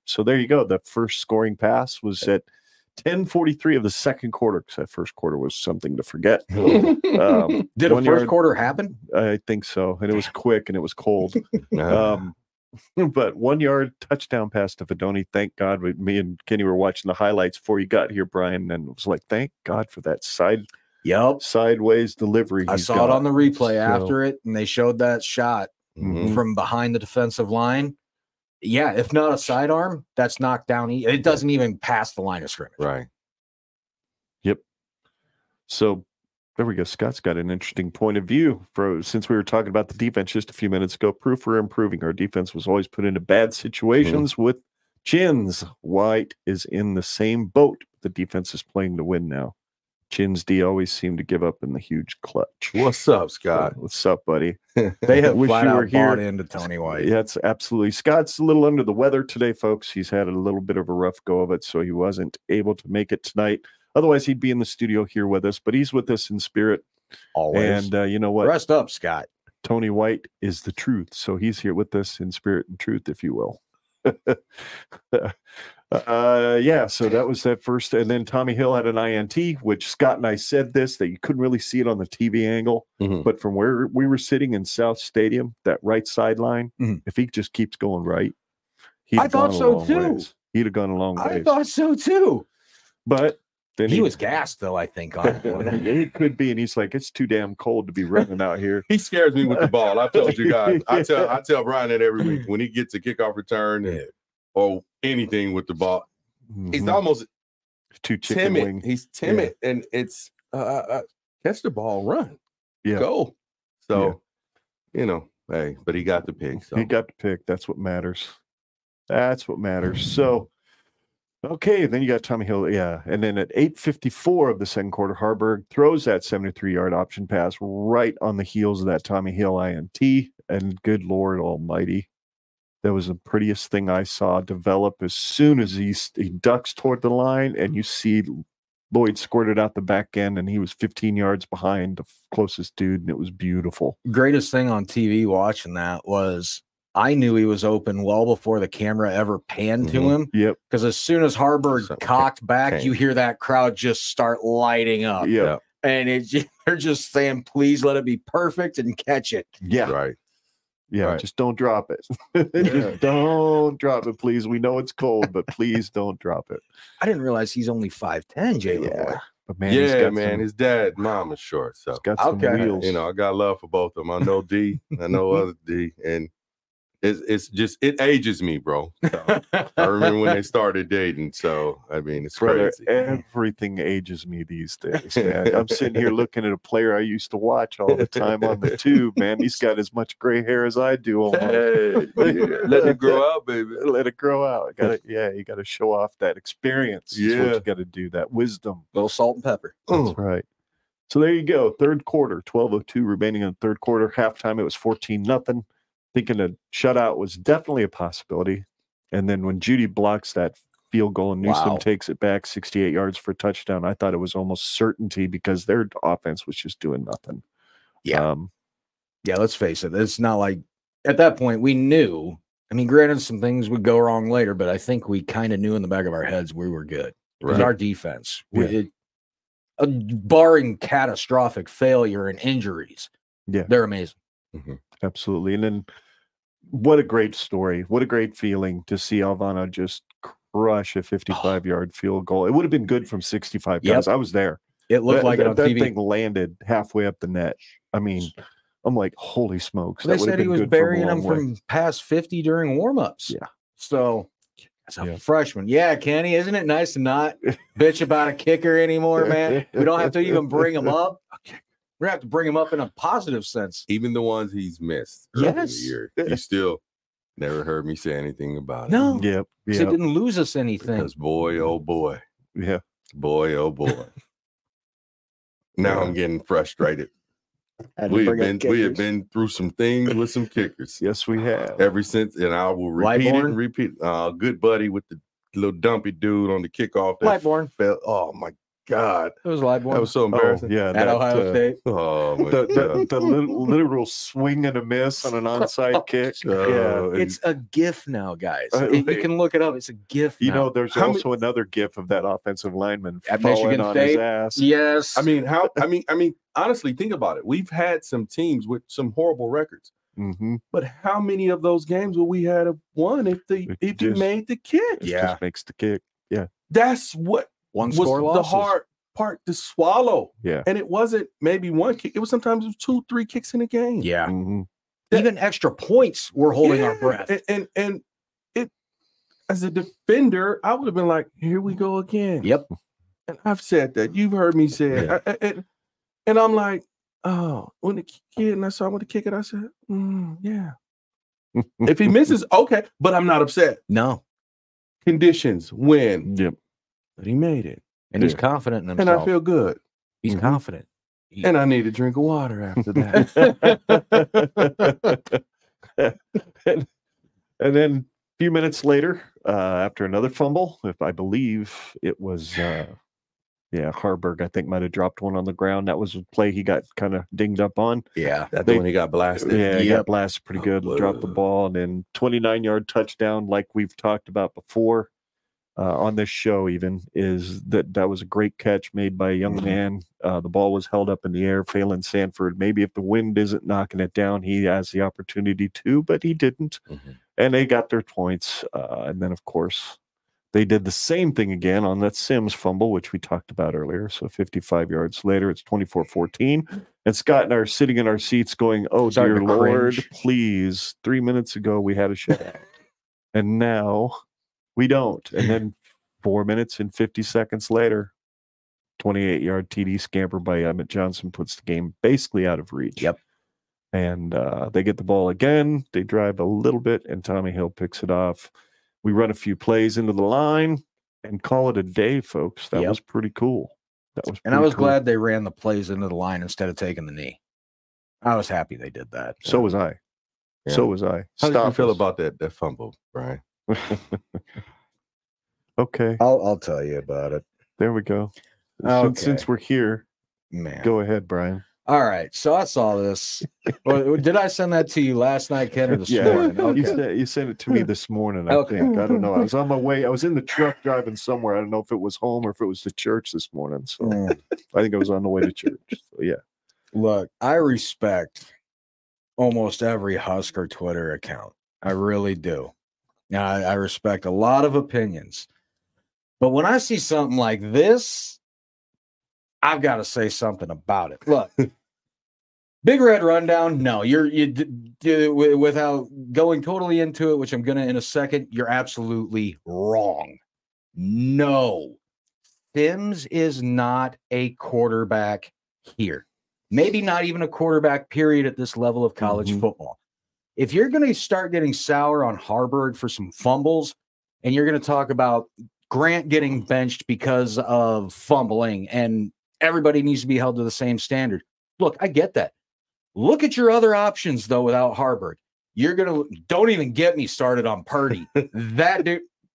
So there you go. The first scoring pass was at 10:43 of the second quarter, because that first quarter was something to forget. Did a first quarter happen? I think so. And it was quick and it was cold. But 1 yard touchdown pass to Fedoni. Thank God. Me and Kenny were watching the highlights before you got here, Brian, and it was like, thank God for that sideways delivery. I saw it on the replay after it, and they showed that shot from behind the defensive line. Yeah, if not a sidearm, that's knocked down. It doesn't even pass the line of scrimmage. Right. Yep. So there we go. Scott's got an interesting point of view. Since we were talking about the defense just a few minutes ago, proof we're improving. Our defense was always put into bad situations with chins. White is in the same boat. The defense is playing to win now. Chins D always seem to give up in the huge clutch. What's up, Scott? What's up, buddy? They have flat out bought into Tony White. Yeah, it's absolutely. Scott's a little under the weather today, folks. He's had a little bit of a rough go of it, so he wasn't able to make it tonight. Otherwise, he'd be in the studio here with us, but he's with us in spirit. Always. And you know what? Rest up, Scott. Tony White is the truth, so he's here with us in spirit and truth, if you will. Yeah, so that was that first. And then Tommy Hill had an INT, which Scott and I said this, that you couldn't really see it on the TV angle. Mhm. But from where we were sitting in South Stadium, that right sideline, Mhm. if he just keeps going right, I thought so too. He'd have gone a long I ways. thought so too. But then He was gassed though, I think, on it. Yeah, he could be, and he's like, it's too damn cold to be running out here. He scares me with the ball. I told you guys. I tell Brian that every week when he gets a kickoff return or anything with the ball. He's almost too chicken timid. wing. He's timid, and it's catch the ball, run, go. So hey, but he got the pick. So he got the pick. That's what matters. That's what matters. So. Okay, then you got Tommy Hill, and then at 8:54 of the second quarter, Harburg throws that 73-yard option pass right on the heels of that Tommy Hill INT, and good Lord Almighty, that was the prettiest thing I saw develop as soon as he ducks toward the line, and you see Lloyd squirted out the back end, and he was 15 yards behind the closest dude, and it was beautiful. Greatest thing on TV watching that was I knew he was open well before the camera ever panned to him. Yep. Because as soon as Harburg cocked back, you hear that crowd just start lighting up. Yeah. And they're just saying, please let it be perfect and catch it. Yeah. Right. Yeah. Right. Just don't drop it. Just don't drop it, please. We know it's cold, but please don't drop it. I didn't realize he's only 5'10", Jalen Boy. But man, his dad, mom is short. So he's got some wheels. I got love for both of them. I know D, I know other D, and it's just it ages me, bro. So, I remember when they started dating. So I mean, it's crazy. Everything ages me these days, man. I'm sitting here looking at a player I used to watch all the time on the tube, man. He's got as much gray hair as I do. Almost. Hey, let it grow out, baby. Let it grow out. You got to show off that experience. That's what you got to do. That wisdom. A little salt and pepper. That's right. So there you go. Third quarter, 12:02 remaining in the third quarter. Halftime, it was 14-0. Thinking a shutout was definitely a possibility. And then when Judy blocks that field goal and Newsom takes it back 68 yards for a touchdown, I thought it was almost certainty because their offense was just doing nothing. Yeah. Let's face it. It's not like at that point we knew. I mean, granted, some things would go wrong later, but I think we kind of knew in the back of our heads we were good. Because our defense, barring catastrophic failure and injuries, they're amazing. Mm-hmm. Absolutely. And then what a great story. What a great feeling to see Alvano just crush a 55-yard field goal. It would have been good from 65 yards. I was there. It looked like it on TV. That thing landed halfway up the net. I mean, I'm like, holy smokes. They said he was burying him from past 50 during warmups. Yeah. So as a freshman. Yeah, Kenny, isn't it nice to not bitch about a kicker anymore, man? We don't have to even bring him up. We're going to have to bring him up in a positive sense. Even the ones he's missed. Yes. Year, you still never heard me say anything about it. No. Yep. It didn't lose us anything. Because boy, oh boy. Yeah. Boy, oh boy. Now I'm getting frustrated. We have been through some things with some kickers. Yes, we have. Ever since, and I will repeat it. Good buddy with the little dumpy dude on the kickoff. Lightborn. Oh, my God. It was Lightborn. That was so embarrassing. At Ohio State. Oh, my God. The literal swing and a miss on an onside kick. It's a GIF now, guys. You can look it up. It's a GIF now. You know, there's also another GIF of that offensive lineman at falling Michigan on State. his ass. Yes. I mean, honestly, think about it. We've had some teams with some horrible records. Mm-hmm. But how many of those games would we have won if you made the kick? It just makes the kick. Yeah. That's what was the hard part to swallow. Yeah. And it wasn't maybe one kick. It was sometimes 2-3 kicks in a game. Yeah. Mm-hmm. Even extra points, we're holding our breath. And it, as a defender, I would have been like, here we go again. Yep. And I've said that. You've heard me say it. And I'm like, oh, when the kid and I saw him with the kick it, I said, yeah. If he misses, okay, but I'm not upset. No. Conditions, win. Yep. But he made it. And he's confident in himself. And I feel good. He's confident. And I need a drink of water after that. and then a few minutes later, after another fumble, if I believe it was Yeah, Harburg, I think, might have dropped one on the ground. That was a play he got kind of dinged up on. Yeah. That's when he got blasted. Yeah, he Yep. got blasted pretty good. whoa. Dropped the ball, and then 29-yard touchdown, like we've talked about before on this show. Even is that was a great catch made by a young man. The ball was held up in the air. Phelan Sanford, maybe if the wind isn't knocking it down, he has the opportunity to, but he didn't. And they got their points. And then, of course, they did the same thing again on that Sims fumble, which we talked about earlier. So 55 yards later, it's 24-14. And Scott and I are sitting in our seats going, oh, Starting dear to Lord, cringe. please. 3 minutes ago, we had a shutout. And now we don't. And then 4 minutes and 50 seconds later, 28-yard TD scamper by Emmett Johnson puts the game basically out of reach. Yep. And they get the ball again. They drive a little bit, and Tommy Hill picks it off. We run a few plays into the line and call it a day, folks. That was pretty cool. And I was glad they ran the plays into the line instead of taking the knee. I was happy they did that. So was I. Yeah. So was I. How did you feel about that fumble, Brian? Okay. I'll tell you about it. There we go. Okay. Since we're here, Man. go ahead, Brian. All right. So I saw this. Did I send that to you last night, Ken, or this morning? Okay. You sent it to me this morning, I Okay. think. I don't know. I was on my way. I was in the truck driving somewhere. I don't know if it was home or if it was to church this morning. So I think I was on the way to church. So, yeah. Look, I respect almost every Husker Twitter account. I really do. Now, I respect a lot of opinions. But when I see something like this, I've got to say something about it. Look, Big Red Rundown. No, without going totally into it, which I'm going to in a second, you're absolutely wrong. No, Sims is not a quarterback here. Maybe not even a quarterback, period, at this level of college football. If you're going to start getting sour on Harburg for some fumbles, and you're going to talk about Grant getting benched because of fumbling, and everybody needs to be held to the same standard. Look, I get that. Look at your other options, though, without Harburg. Don't even get me started on Purdue.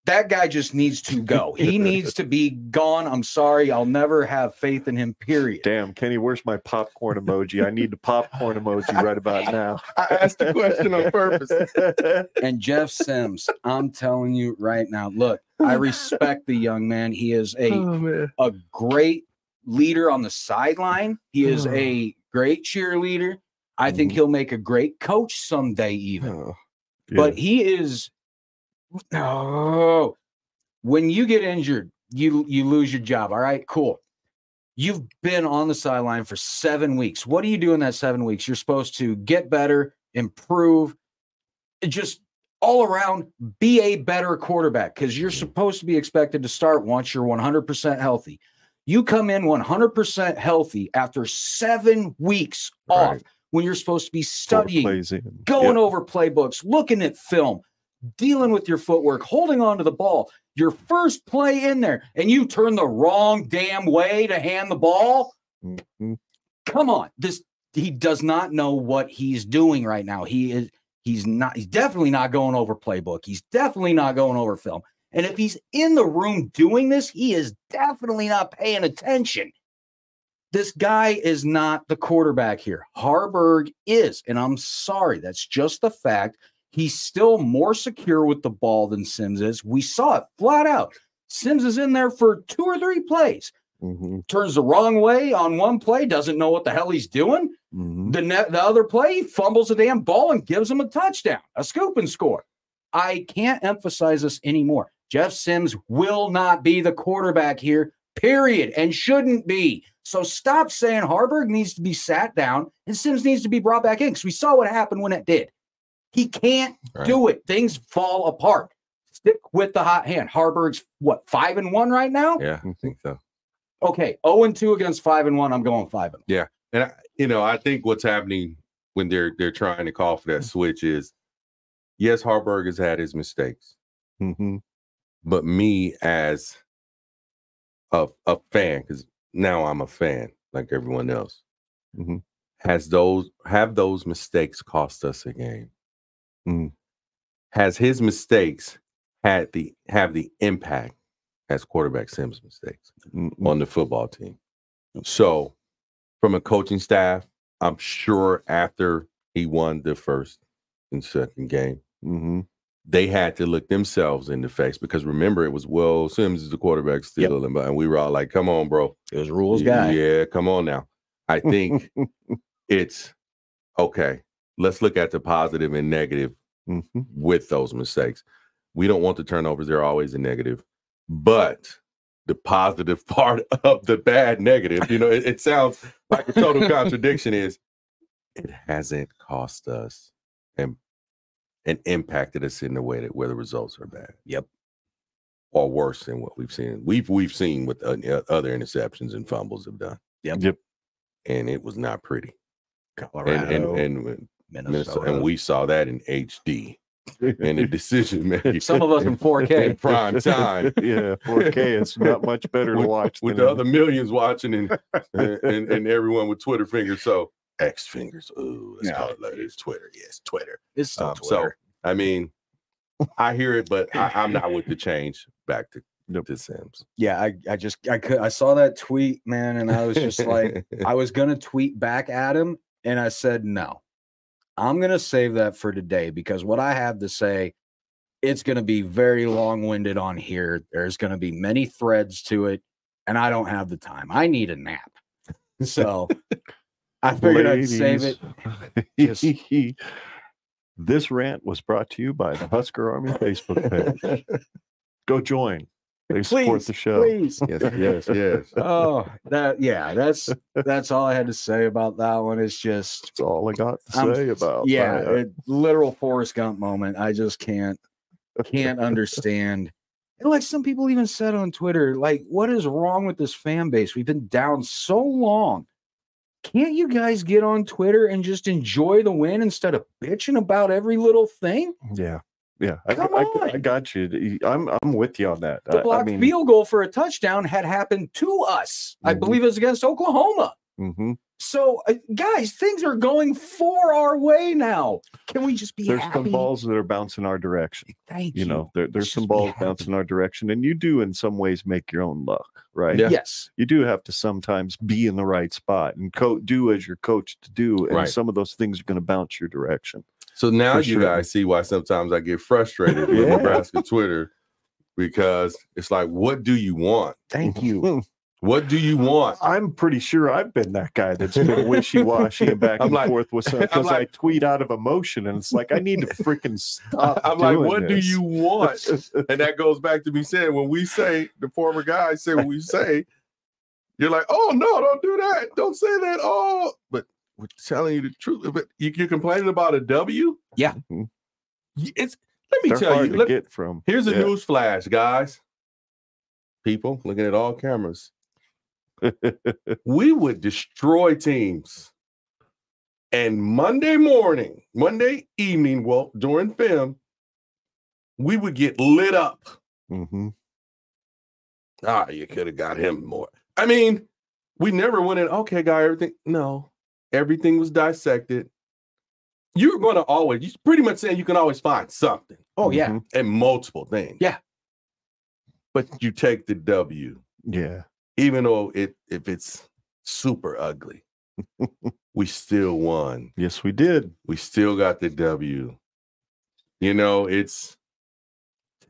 That guy just needs to go. He needs to be gone. I'm sorry. I'll never have faith in him, period. Damn, Kenny, where's my popcorn emoji? I need the popcorn emoji right about now. I asked the question on purpose. And Jeff Sims, I'm telling you right now, look, I respect the young man. He is a great leader on the sideline. He is a great cheerleader. I think he'll make a great coach someday even. But he is when you get injured, you lose your job. All right, cool. You've been on the sideline for 7 weeks. What do you do in that 7 weeks? You're supposed to get better, improve, just all around be a better quarterback because you're supposed to be expected to start once you're 100% healthy. You come in 100% healthy after 7 weeks off when you're supposed to be studying, going over playbooks, looking at film, dealing with your footwork, holding on to the ball, your first play in there, and you turn the wrong damn way to hand the ball. Come on. He does not know what he's doing right now. He's definitely not going over playbook. He's definitely not going over film. And if he's in the room doing this, he is definitely not paying attention. This guy is not the quarterback here. Harburg is, and I'm sorry, that's just the fact. He's still more secure with the ball than Sims is. We saw it flat out. Sims is in there for 2 or 3 plays. Turns the wrong way on one play, doesn't know what the hell he's doing. The other play, he fumbles a damn ball and gives him a touchdown, a scoop and score. I can't emphasize this anymore. Jeff Sims will not be the quarterback here, period, and shouldn't be. So stop saying Harburg needs to be sat down and Sims needs to be brought back in because we saw what happened when it did. He can't do it. Things fall apart. Stick with the hot hand. Harburg's, 5-1 right now? Yeah, I think so. Okay, 0-2 against 5-1. I'm going 5-1. Yeah, and I think what's happening when they're trying to call for that switch is, yes, Harburg has had his mistakes, but me as a fan, because now I'm a fan like everyone else, have those mistakes cost us a game? Has his mistakes have the impact has quarterback Sims mistakes on the football team. So from a coaching staff, I'm sure after he won the first and second game, they had to look themselves in the face because remember, it was, well, Sims is the quarterback still. And we were all like, come on, bro. It was rules guy. Yeah, come on now. I think it's okay. Let's look at the positive and negative with those mistakes. We don't want the turnovers. They're always a negative. But the positive part of the bad negative, you know, it sounds like a total contradiction is it hasn't cost us and impacted us in the way that where the results are bad. Yep. Or worse than what we've seen. We've seen what other interceptions and fumbles have done. Yep. And it was not pretty. Colorado, and Minnesota. And we saw that in HD. And the decision making. Some of us in 4K. In prime time. Yeah, 4K. It's not much better to watch. With the other millions watching and everyone with Twitter fingers. So X fingers. Ooh, let's call it like it's Twitter. Yes, Twitter. It's still Twitter. So, I mean, I hear it, but I'm not with the change back to Sims. Yeah, I saw that tweet, man, and I was just like, I was gonna tweet back at him, and I said no. I'm gonna save that for today because what I have to say, it's gonna be very long-winded on here. There's gonna be many threads to it, and I don't have the time. I need a nap. So I figured I'd save it. This rant was brought to you by the Husker Army Facebook page. Go join. They support the show. Please. Yes. Oh, that's all I had to say about that one. It's just that's all I got to say about that. Literal Forrest Gump moment. I just can't understand. And like some people even said on Twitter, like, what is wrong with this fan base? We've been down so long. Can't you guys get on Twitter and just enjoy the win instead of bitching about every little thing? Yeah. I got you. I'm with you on that. The blocked field goal for a touchdown had happened to us. I believe it was against Oklahoma. So, guys, things are going for our way now. Can we just be There's happy? some balls that are bouncing our direction. Thank you. You know, there's some balls bouncing our direction, and you do in some ways make your own luck, right? Yeah. Yes. You do have to sometimes be in the right spot and do as you're coached to do, and some of those things are going to bounce your direction. So now you guys see why sometimes I get frustrated with Nebraska Twitter because it's like, what do you want? Thank you. What do you want? I'm pretty sure I've been that guy that's been wishy-washy and back and forth with something because I tweet out of emotion and it's like I need to freaking stop. I'm like, what do you want? And that goes back to me saying when we say the former guy say what we say, you're like, oh no, don't do that, don't say that. Oh, but we're telling you the truth. But you're complaining about a W? Yeah. Let me tell you. Here's a news flash, guys. People looking at all cameras. We would destroy teams. And Monday evening, well, during film, we would get lit up. You could have got him more. I mean, we never went in, okay, guy, everything. No, everything was dissected. You're going to always, you're pretty much saying you can always find something. Oh, yeah. And multiple things. Yeah. But you take the W. Yeah. Even though if it's super ugly, we still won. Yes, we did. We still got the W. You know, it's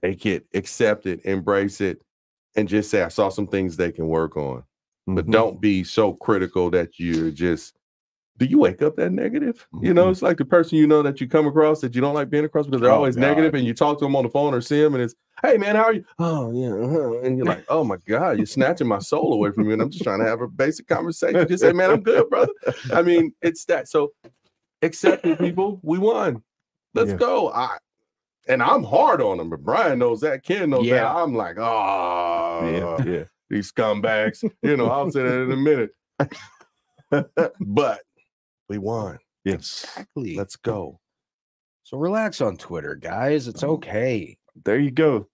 take it, accept it, embrace it, and just say, I saw some things they can work on. But don't be so critical that you're just, do you wake up that negative? You know, it's like the person you know that you come across that you don't like being across because they're always negative, and you talk to them on the phone or see them and it's, hey man, how are you? Oh yeah. And you're like, oh my God, you're snatching my soul away from me. And I'm just trying to have a basic conversation. Just say, man, I'm good, brother. I mean, it's that. So accept it, people. We won. Let's go. And I'm hard on them, but Brian knows that. Ken knows that. I'm like, these scumbags. You know, I'll say that in a minute. But we won. Yes. Exactly. Let's go. So relax on Twitter, guys. It's okay. There you go.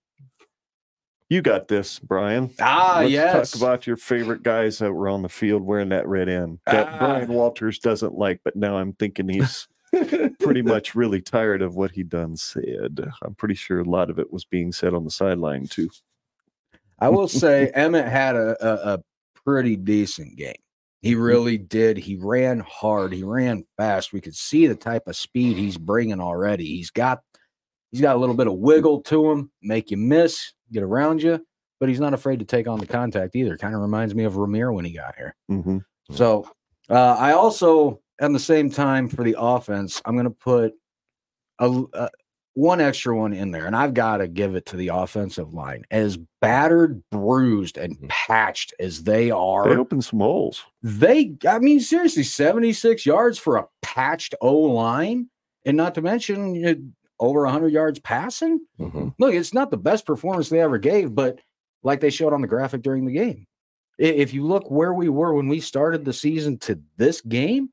You got this, Brian. Let's talk about your favorite guys that were on the field wearing that red end that Brian Walters doesn't like, but now I'm thinking he's pretty much really tired of what he done said. I'm pretty sure a lot of it was being said on the sideline too. I will say Emmett had a pretty decent game. He really did. He ran hard. He ran fast. We could see the type of speed he's bringing already. He's got a little bit of wiggle to him, make you miss, get around you, but he's not afraid to take on the contact either. Kind of reminds me of Ramir when he got here. Mm-hmm. So I also, at the same time for the offense, I'm going to put one extra one in there, and I've got to give it to the offensive line. As battered, bruised, and patched as they are, They opened some holes. Seriously, 76 yards for a patched O-line, and not to mention over 100 yards passing. Mm-hmm. Look, it's not the best performance they ever gave, but like they showed on the graphic during the game, if you look where we were when we started the season to this game,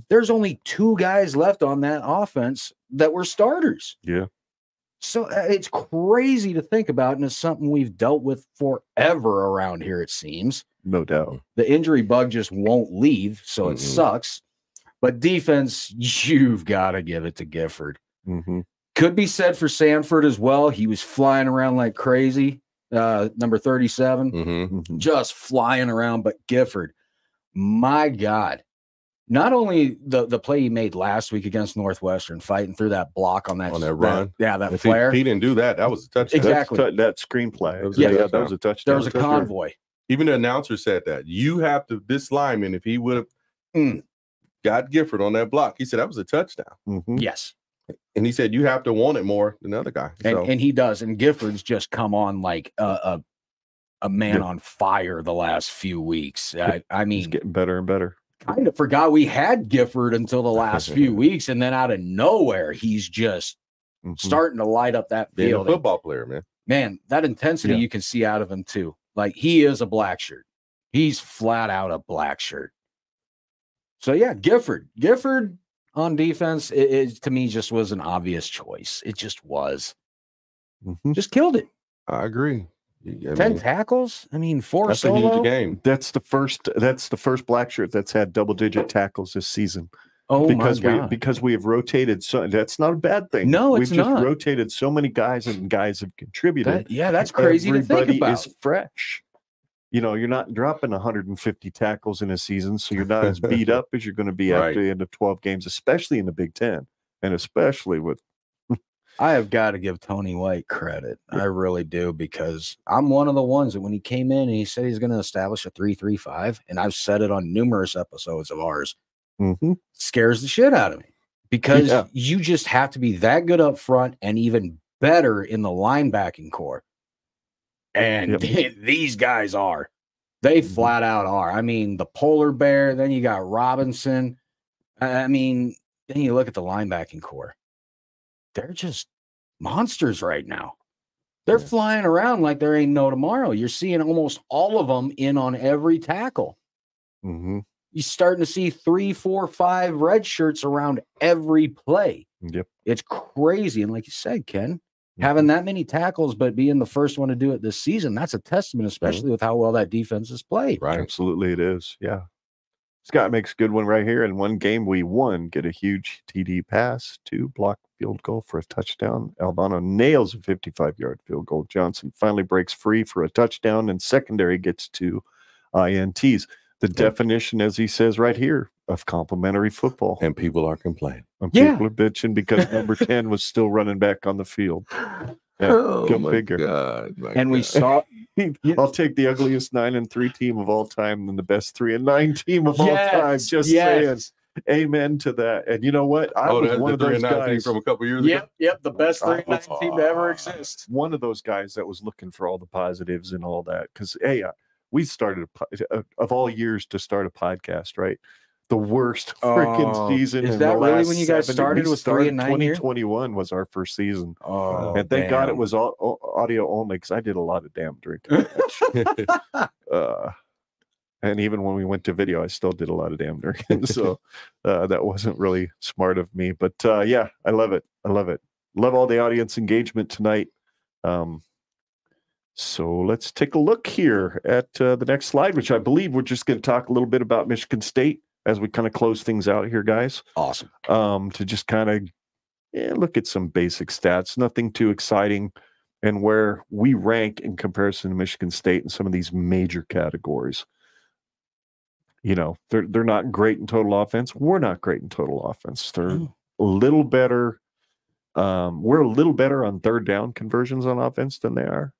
there's only 2 guys left on that offense that were starters. Yeah. So it's crazy to think about, and it's something we've dealt with forever around here, it seems. No doubt. The injury bug just won't leave, so it sucks. But defense, you've got to give it to Gifford. Could be said for Sanford as well. He was flying around like crazy. Number 37, just flying around. But Gifford, my God, not only the play he made last week against Northwestern, fighting through that block on that run. That flare. He didn't do that. That was a touchdown. Exactly. That screen play. That was that was a touchdown. There was a convoy. Even the announcer said that. You have to, this lineman, if he would have got Gifford on that block, he said that was a touchdown. Yes. And he said you have to want it more than the other guy. And he does. And Gifford's just come on like a man on fire the last few weeks. I mean, he's getting better and better. Kind of forgot we had Gifford until the last few weeks, and then out of nowhere, he's just starting to light up that field. Being a football player, man. Man, that intensity you can see out of him too. Like, he is a black shirt. He's flat out a black shirt. So yeah, Gifford on defense, it to me just was an obvious choice. It just was. Just killed it. I agree. 10 tackles. I mean, 4 that's solo. a huge game. That's the first black shirt that's had double-digit tackles this season. Oh, because my God. Because we have rotated, so that's not a bad thing. No, it's We've just not. rotated so many guys, and guys have contributed. That's crazy to think about. Is fresh. You know, you're not dropping 150 tackles in a season, so you're not as beat up as you're going to be after the end of 12 games, especially in the Big Ten, and especially with. I have got to give Tony White credit. I really do, because I'm one of the ones that when he came in and he said he's going to establish a 3-3-5, and I've said it on numerous episodes of ours, scares the shit out of me, because you just have to be that good up front and even better in the linebacking core. And these guys are. They flat out are. I mean, the polar bear, then you got Robinson. I mean, then you look at the linebacking core. They're just monsters right now. They're flying around like there ain't no tomorrow. You're seeing almost all of them in on every tackle. You're starting to see 3, 4, 5 red shirts around every play. It's crazy. And like you said, Ken, having that many tackles, but being the first one to do it this season, that's a testament, especially with how well that defense is played. Right. Absolutely, it is. Yeah. Scott makes a good one right here. In one game, we won, get a huge TD pass, 2 block field goal for a touchdown. Albano nails a 55-yard field goal. Johnson finally breaks free for a touchdown, and secondary gets 2 INTs. The definition, as he says right here, of complimentary football. And people are complaining. And people are bitching because number 10 was still running back on the field. Go figure. God, and we saw. I'll take the ugliest 9-3 team of all time than the best 3-9 team of all time. Just saying. Amen to that. And you know what? I was one of those guys from a couple years ago. Yep, the best 3-9 team to ever exist. One of those guys that was looking for all the positives and all that. Because we started of all years to start a podcast, right? The worst freaking season. Is that really when you guys started? Was 3-9 2021 was our first season. And thank God it was all audio only, because I did a lot of damn drinking. And even when we went to video, I still did a lot of damn drinking. So that wasn't really smart of me. But I love it. I love it. Love all the audience engagement tonight. So let's take a look here at the next slide, which I believe we're just going to talk a little bit about Michigan State as we kind of close things out here, guys. Awesome. To just kind of look at some basic stats. Nothing too exciting. and where we rank in comparison to Michigan State in some of these major categories. You know, they're not great in total offense. We're not great in total offense. They're a little better. We're a little better on third down conversions on offense than they are.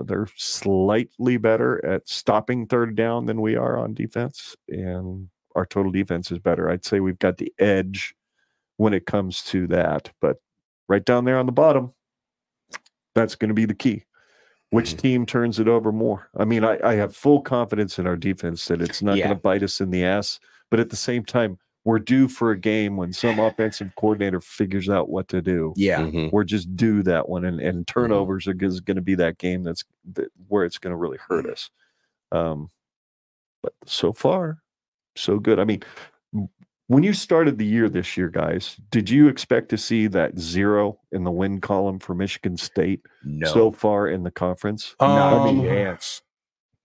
They're slightly better at stopping third down than we are on defense, and our total defense is better. I'd say we've got the edge when it comes to that, but right down there on the bottom, that's going to be the key. Which team turns it over more? I mean, I have full confidence in our defense that it's not going to bite us in the ass, but at the same time, we're due for a game when some offensive coordinator figures out what to do. Yeah. We're just due that one, and turnovers is going to be that game where it's going to really hurt us. But so far, so good. I mean, when you started the year this year, guys, did you expect to see that 0 in the win column for Michigan State so far in the conference? Not a chance.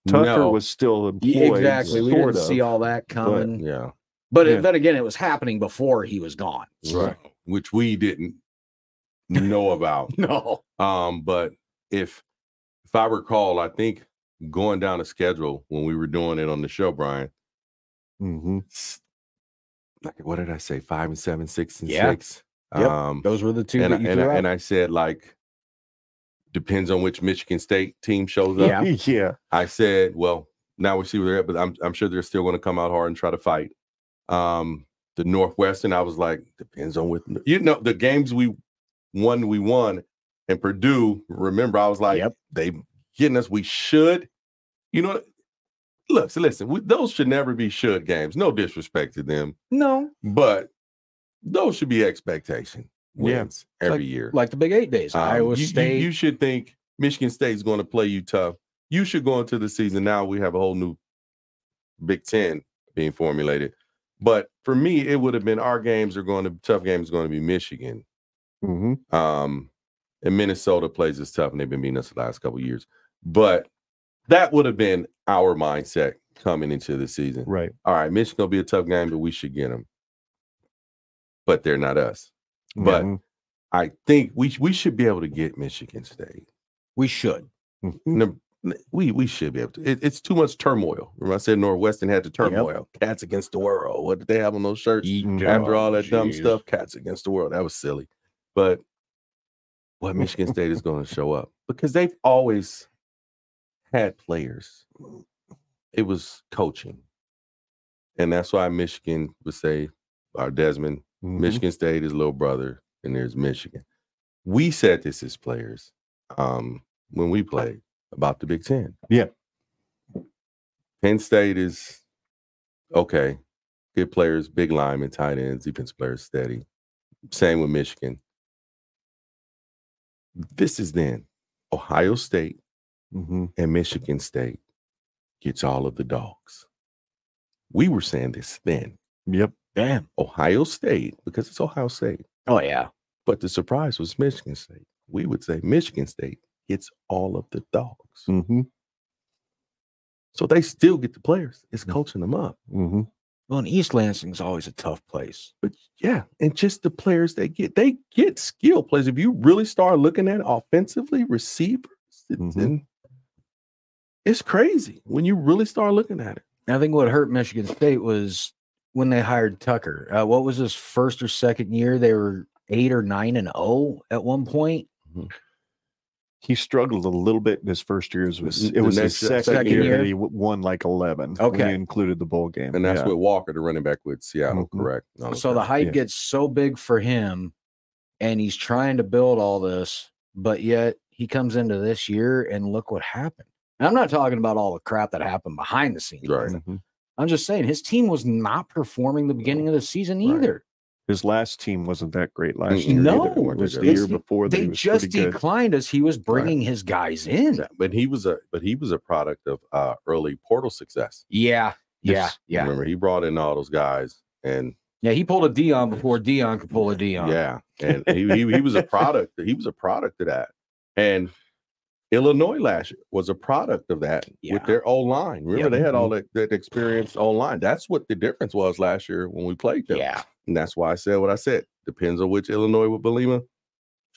Tucker was still employed. Exactly. We didn't see all that coming. But then again, it was happening before he was gone. Right. Which we didn't know about. No. But if I recall, I think going down the schedule when we were doing it on the show, Brian, like, what did I say? 5 and 7, 6 and 6. Yep. Those were the two that you threw out. And I said, like, depends on which Michigan State team shows up. Yeah. I said, well, now we see where they're at, but I'm sure they're still going to come out hard and try to fight. The Northwestern, I was like, depends on what, the games we won. And Purdue, remember, I was like, they getting us, we should, listen, those should never be should games. No disrespect to them. No. But those should be expectation wins every year. Like the Big 8 days. Iowa State. You should think Michigan State's going to play you tough. You should go into the season. Now we have a whole new Big 10 being formulated. But for me, it would have been tough games are going to be Michigan. And Minnesota plays us tough, and they've been beating us the last couple of years. But that would have been our mindset coming into the season. Right. All right, Michigan will be a tough game, but we should get them. But they're not us. But I think we should be able to get Michigan State. We should. We should be able to. It's too much turmoil. Remember I said Northwestern had the turmoil. Cats against the world. What did they have on those shirts? After all that dumb stuff, cats against the world. That was silly. But what Michigan State is going to show up? Because they've always had players. It was coaching. And that's why Michigan would say, our Desmond, Michigan State is little brother, and there's Michigan. We said this as players when we played about the Big Ten. Yeah. Penn State is okay. Good players, big linemen, tight ends, defensive players, steady. Same with Michigan. This is then Ohio State and Michigan State gets all of the dogs. We were saying this then. Yep. Damn. Ohio State, because it's Ohio State. Oh, yeah. But the surprise was Michigan State. We would say Michigan State gets all of the dogs. So they still get the players. It's coaching them up. Well, and East Lansing's always a tough place. But yeah, and just the players they get skill players. If you really start looking at it offensively, receivers, it's crazy when you really start looking at it. I think what hurt Michigan State was when they hired Tucker. What was his first or second year? They were 8 or 9-0 at one point. He struggled a little bit in his first year. It was his second year that he won like 11. Okay. When he included the bowl game. And that's with Walker, the running back with Seattle, correct? So the hype gets so big for him, and he's trying to build all this, but yet he comes into this year and look what happened. And I'm not talking about all the crap that happened behind the scenes. Right. I'm just saying his team was not performing the beginning of the season either. His last team wasn't that great last year. No, it was the year before. They just declined as he was bringing his guys in. Yeah, but he was a product of early portal success. Yeah. Remember, he brought in all those guys, and he pulled a Dion before Dion could pull a Dion. Yeah, and he was a product. He was a product of that, and Illinois last year was a product of that with their O-line. Remember, they had all that experience O-line. That's what the difference was last year when we played them. Yeah. And that's why I said what I said. Depends on which Illinois with Belima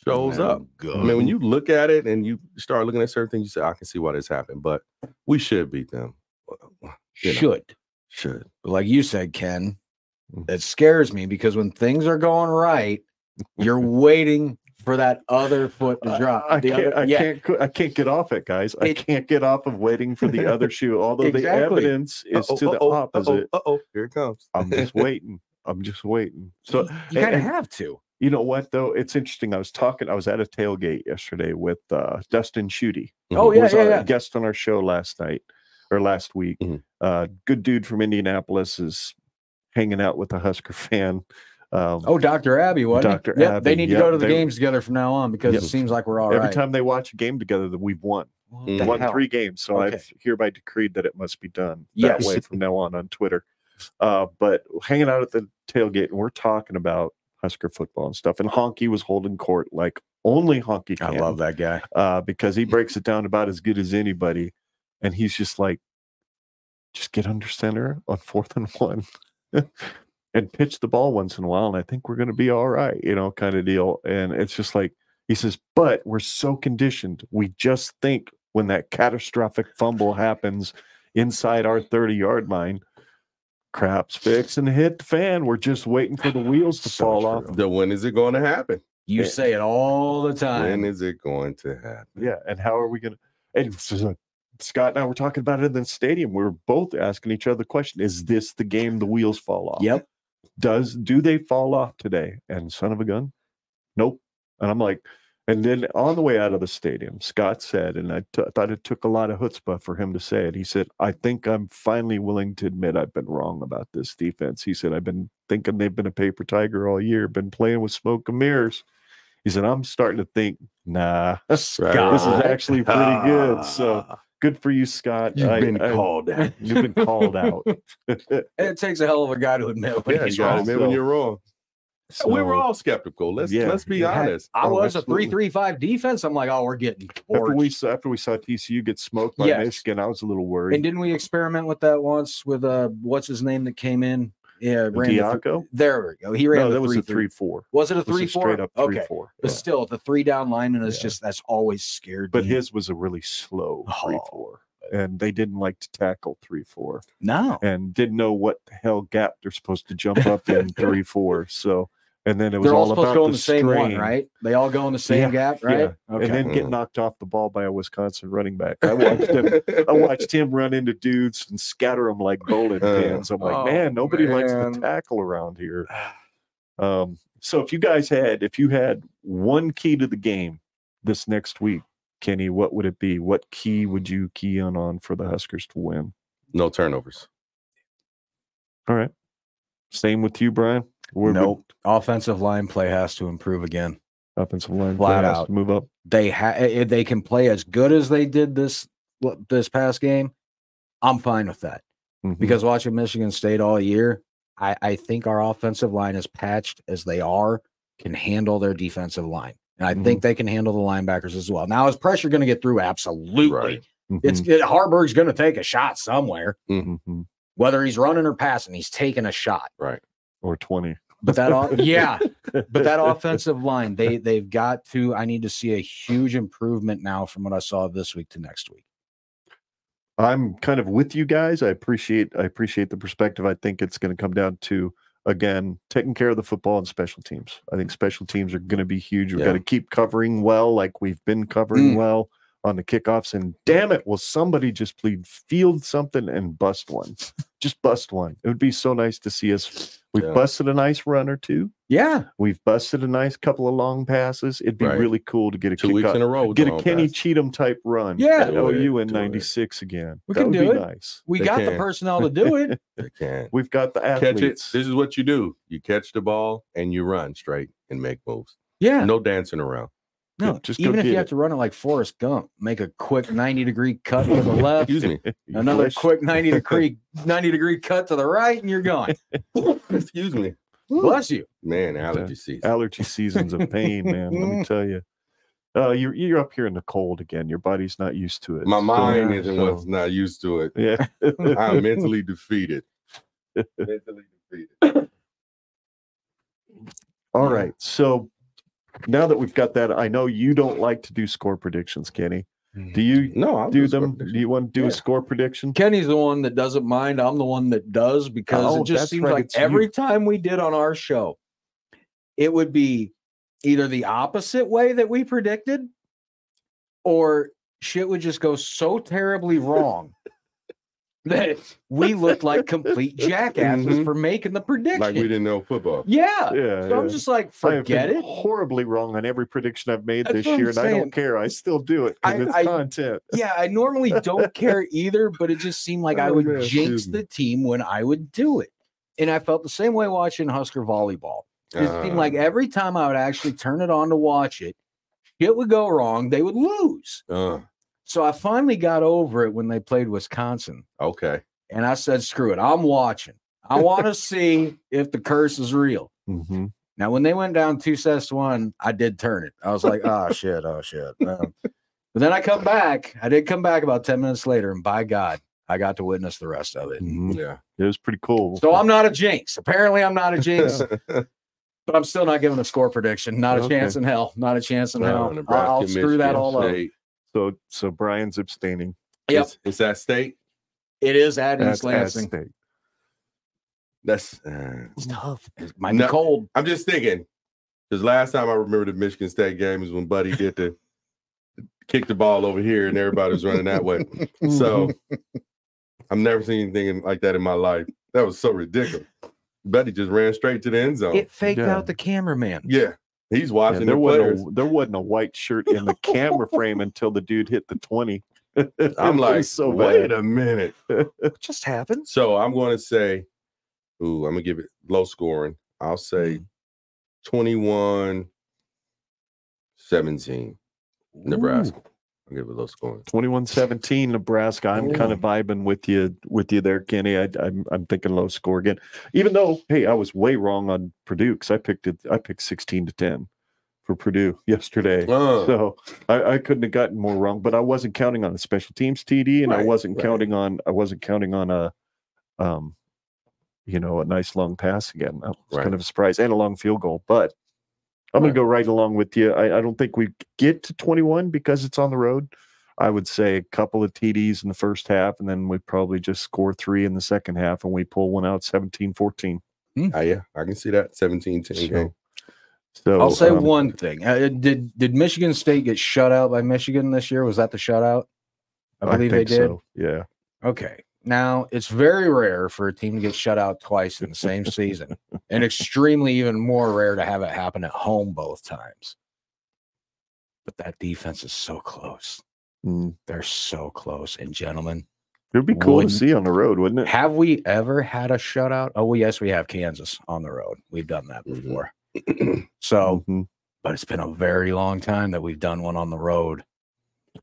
shows up. Good. I mean, when you look at it and you start looking at certain things, you say, I can see why this happened, but we should beat them. Should. But like you said, Ken, it scares me because when things are going right, you're waiting for that other foot to drop. I can't get off it, guys. I can't get off of waiting for the other shoe. Although the evidence is to the opposite. Here it comes. I'm just waiting. So you kind of have to. You know what, though? It's interesting. I was at a tailgate yesterday with Dustin Schutte. Oh, yeah, Our guest on our show last week. Good dude from Indianapolis is hanging out with a Husker fan. Dr. Abby, wasn't Dr. Abby. They need to go to the games together from now on because it seems like we're all right. Every time they watch a game together, that we've won. Won 3 games. So I've hereby decreed that it must be done that way from now on Twitter. But hanging out at the tailgate, and we're talking about Husker football and stuff. And Honky was holding court like only Honky can. I love that guy. Because he breaks it down about as good as anybody. And he's just like, just get under center on 4th and 1 and pitch the ball once in a while. And I think we're going to be all right, kind of deal. And it's just like, he says, but we're so conditioned. We just think when that catastrophic fumble happens inside our 30-yard line, crap's fixing to hit the fan. We're just waiting for the wheels to fall off. When is it going to happen? You say it all the time. When is it going to happen? Yeah, and how are we going to? And so Scott and I were talking about it in the stadium. We were both asking each other the question: is this the game the wheels fall off? Yep. Do they fall off today? And son of a gun, nope. And I'm like, and then on the way out of the stadium, Scott said, and I thought it took a lot of chutzpah for him to say it. He said, I think I'm finally willing to admit I've been wrong about this defense. He said, I've been thinking they've been a paper tiger all year, been playing with smoke and mirrors. He said, I'm starting to think, nah, Scott, this is actually pretty good. So good for you, Scott. You've been called out. You've been called out. It takes a hell of a guy to admit when he's wrong. Admit when you're wrong. So, we were all skeptical. Let's be honest. I was absolutely. A 3-3-5 defense. I'm like, we're getting torched. After we saw TCU get smoked by Michigan, I was a little worried. And didn't we experiment with that once with what's his name that came in? Yeah, Diaco? There we go. He ran that was a 3-4. Was it a 3-4? Straight up 3-4. But still, the 3-down lineman is that's always scared. But his was a really slow 3-4. And they didn't like to tackle 3-4. No. And didn't know what the hell gap they're supposed to jump up in 3-4. So, and then it was they're all supposed about to go in the the same strain. one, right? They all go in the same gap, right? Yeah. Okay. And then get knocked off the ball by a Wisconsin running back. I watched him run into dudes and scatter them like bowling pins. I'm like, man, nobody likes to tackle around here. So if you had one key to the game this next week, Kenny, what would it be? What key would you key in on for the Huskers to win? No turnovers. All right. Same with you, Brian? Nope. Offensive line play has to improve again. Offensive line flat has out to move up. They can play as good as they did this past game. I'm fine with that because watching Michigan State all year, I think our offensive line, as patched as they are, can handle their defensive line, and I think they can handle the linebackers as well. Now, is pressure going to get through? Absolutely. Right. Harburg's going to take a shot somewhere, whether he's running or passing. He's taking a shot, right, or 20. But that but that offensive line, they've got to. I need to see a huge improvement now from what I saw this week to next week. I'm kind of with you guys. I appreciate the perspective. I think it's going to come down to, again, taking care of the football and special teams. I think special teams are going to be huge. We've got to keep covering well, like we've been covering well on the kickoffs. And damn it, will somebody just please field something and bust one? Just bust one. It would be so nice to see us. We've busted a nice run or two. Yeah. We've busted a nice couple of long passes. It'd be really cool to get a 2 weeks in a row. Get a Kenny Cheatham type run. Yeah. At OU in 96 again. We can do it. Nice. We got the personnel to do it. They can. We've got the athletes. Catch it. This is what you do. You catch the ball and you run straight and make moves. Yeah. No dancing around. No, just even if you have to run it like Forrest Gump, make a quick 90-degree cut to the left. Excuse me. Another quick 90-degree cut to the right, and you're gone. Excuse me. Bless you. Man, allergy season. Allergy season's a pain, man. Let me tell you. You're up here in the cold again. Your body's not used to it. My mind isn't what's not used to it. Yeah. I'm mentally defeated. All right. So now that we've got that, I know you don't like to do score predictions, Kenny. Do you No, I'll do score them? prediction. Do you want to do Yeah. a score prediction? Kenny's the one that doesn't mind. I'm the one that does, because Oh, it just that's seems right, like it's every you. time we did on our show, it would be either the opposite way that we predicted, or shit would just go so terribly wrong that we looked like complete jackasses Mhm. for making the prediction. Like we didn't know football. Yeah. Yeah, So I'm yeah. just like, I have forget been it. horribly wrong on every prediction I've made That's this what I'm year, and I saying. don't care. I still do it because it's I- content. Yeah, I normally don't care either, but it just seemed like I Oh, would man, jinx excuse me. the team when I would do it. And I felt the same way watching Husker volleyball. It seemed like every time I would actually turn it on to watch it, it would go wrong. They would lose. So I finally got over it when they played Wisconsin. Okay. And I said, screw it. I'm watching. I want to see if the curse is real. Mm-hmm. Now, when they went down 2-1, I did turn it. I was like, oh, shit. But then I come back. I did come back about 10 minutes later, and by God, I got to witness the rest of it. Mm-hmm. Yeah. It was pretty cool. So I'm not a jinx. Apparently, I'm not a jinx, but I'm still not giving a score prediction. Not a Okay. chance in hell. Not a chance in hell. Nebraska, I'll screw that Michigan all up. State. So Brian's abstaining. Yep. It's at State. It is at That's East Lansing. State. That's It's tough. It might No. be cold. I'm just thinking, because last time I remember the Michigan State game is when Buddy did the kick the ball over here and everybody was running that way. So I've never seen anything like that in my life. That was so ridiculous. Buddy just ran straight to the end zone. It faked Yeah. out the cameraman. Yeah. He's Yeah, watching there the players. wasn't a white shirt in the camera frame until the dude hit the 20. I'm It like, was so wait bad. a minute. What just happened? So I'm going to say, I'm going to give it low scoring. I'll say 21-17, Nebraska. I'll give it low scoring. 21-17 Nebraska. I'm kind of vibing with you there, Kenny. I'm thinking low score again. Even though, hey, I was way wrong on Purdue because I picked 16-10 for Purdue yesterday. So I couldn't have gotten more wrong, but I wasn't counting on a special teams TD, and I wasn't counting on a a nice long pass again. That was kind of a surprise, and a long field goal. But I'm going to go right along with you. I don't think we get to 21 because it's on the road. I would say a couple of TDs in the first half, and then we probably just score 3 in the second half, and we pull one out 17-14. Yeah, I can see that 17-10 game. So I'll say one thing. Did Michigan State get shut out by Michigan this year? Was that the shutout? I believe they think did. so. Yeah. Okay. Now, it's very rare for a team to get shut out twice in the same season, and extremely even more rare to have it happen at home both times. But that defense is so close. They're so close. And gentlemen, it would be cool to see on the road, wouldn't it? have we ever had a shutout? Oh, well, yes, we have Kansas on the road. We've done that before. So, but it's been a very long time that we've done one on the road.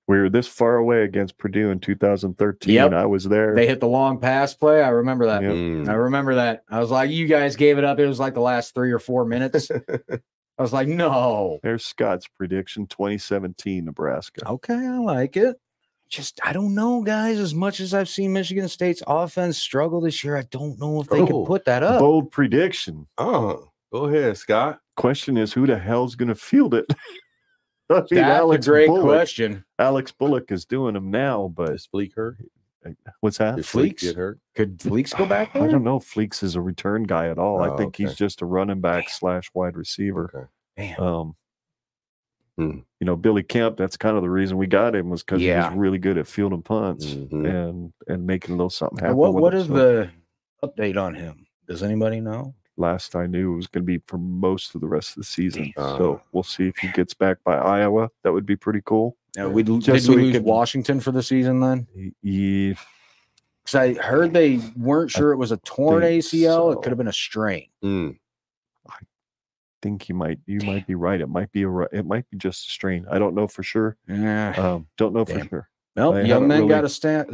We were this far away against Purdue in 2013. Yep. I was there. They hit the long pass play. I remember that. Yep. I remember that. I was like, you guys gave it up. It was like the last 3 or 4 minutes. I was like, no. There's Scott's prediction, 2017 Nebraska. Okay, I like it. I don't know, guys. As much as I've seen Michigan State's offense struggle this year, I don't know if they can put that up. Bold prediction. Go ahead, Scott. Question is, who the hell's going to field it? I mean, That's a great question. Alex Bullock is doing them now, but Is Fleek hurt? What's that? Did Fleek get hurt? Could Fleeks go back there? I don't know if Fleeks is a return guy at all. I think okay. he's just a running back / wide receiver. Okay. Damn. Billy Kemp, that's kind of the reason we got him, was because he was really good at fielding punts and making a little something happen. What is the update on him? Does anybody know? Last I knew, it was going to be for most of the rest of the season. So we'll see if he gets back by Iowa. That would be pretty cool. Did we lose Washington for the season then? Yeah. Because I heard they weren't sure it was a torn ACL. It could have been a strain. I think you might be right. It might be just a strain. I don't know for sure. Yeah. Don't know for sure. Well, young men got to stand.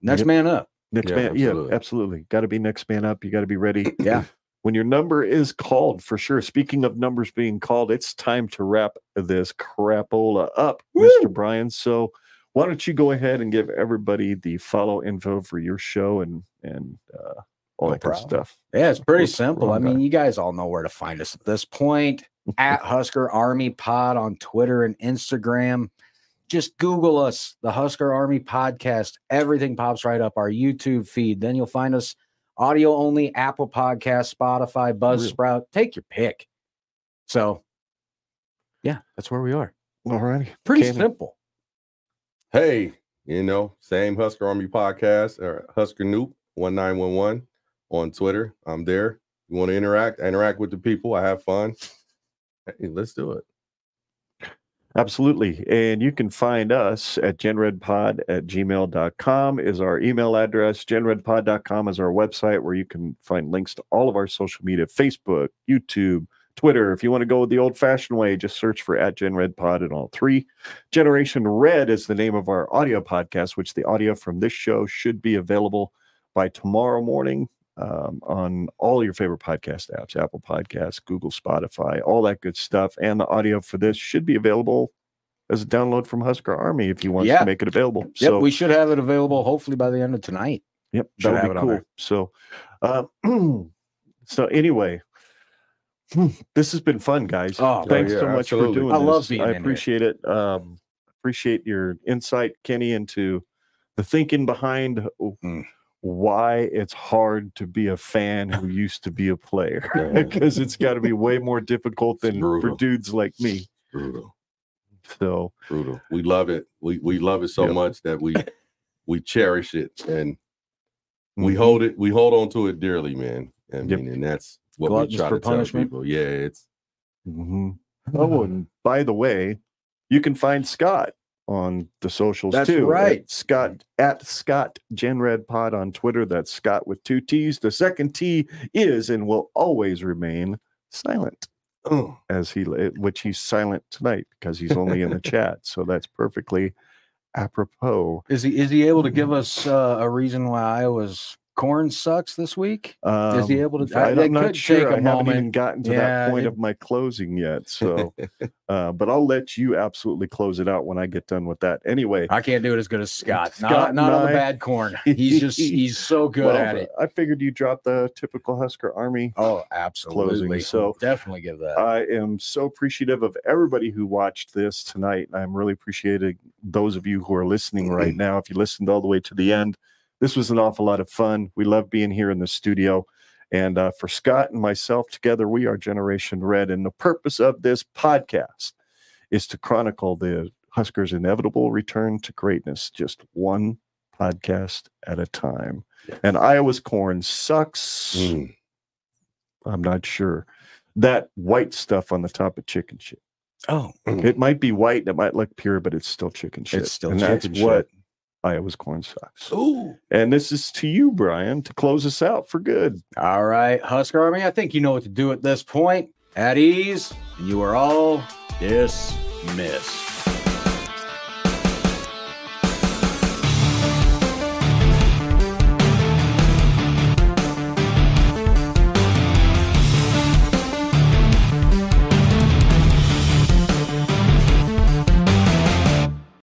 Next man up. Next man, absolutely. yeah, absolutely. Got to be next man up. You got to be ready. Yeah. When your number is called, for sure. Speaking of numbers being called, it's time to wrap this crapola up, Mr. Brian. So why don't you go ahead and give everybody the follow info for your show and all that good stuff. Yeah, it's pretty simple. I mean, you guys all know where to find us at this point. at Husker Army Pod on Twitter and Instagram. Just Google us, the Husker Army Podcast. Everything pops right up, our YouTube feed. Then you'll find us audio only, Apple Podcast, Spotify, Buzzsprout. Take your pick. So, yeah, that's where we are. All righty. Pretty simple. Hey, same Husker Army Podcast or Husker Noop 1911 on Twitter. I'm there. You want to interact with the people. I have fun. Hey, let's do it. Absolutely. And you can find us at genredpod@gmail.com is our email address. Genredpod.com is our website where you can find links to all of our social media, Facebook, YouTube, Twitter. If you want to go with the old-fashioned way, just search for @GenRedPod in all three. Generation Red is the name of our audio podcast, which the audio from this show should be available by tomorrow morning on all your favorite podcast apps, Apple Podcasts, Google, Spotify, all that good stuff. And the audio for this should be available as a download from Husker Army if you want to make it available. Yep, So we should have it available hopefully by the end of tonight. Yep, that would be cool. So, so anyway, this has been fun, guys. Oh, thanks so much for doing this. I love being I in appreciate it. Appreciate your insight, Kenny, into the thinking behind why it's hard to be a fan who used to be a player, because it's got to be way more difficult than for dudes like me. Brutal. So brutal. We love it. We love it so much that we cherish it and we hold on to it dearly, man. I mean, and that's what we try to tell people. Yeah, it's. Oh, and by the way, you can find Scott on the socials too. That's right. Scott @ScottGenRedPod on Twitter. That's Scott with 2 T's. The second T is and will always remain silent. Which he's silent tonight because he's only in the chat. So that's perfectly apropos. Is he able to give us a reason why Iowa's corn sucks this week? Is he able to? I'm not sure. I haven't even gotten to that point of my closing yet. So, but I'll let you absolutely close it out when I get done with that. Anyway, I can't do it as good as Scott. Not on the bad corn. He's so good at it. I figured you dropped the typical Husker Army. Oh, absolutely. Closing. So definitely give that. I am so appreciative of everybody who watched this tonight. I'm really appreciating those of you who are listening right now. If you listened all the way to the end, this was an awful lot of fun. We love being here in the studio. And for Scott and myself together, we are Generation Red. And the purpose of this podcast is to chronicle the Huskers' inevitable return to greatness, just one podcast at a time. And Iowa's corn sucks. I'm not sure. That white stuff on the top of chicken shit. Oh. It might be white. It might look pure, but it's still chicken shit. It's still and chicken that's what shit. Iowa's corn sucks. Ooh. And this is to you, Brian, to close us out for good. All right, Husker Army, I think you know what to do at this point. At ease, and you are all dismissed.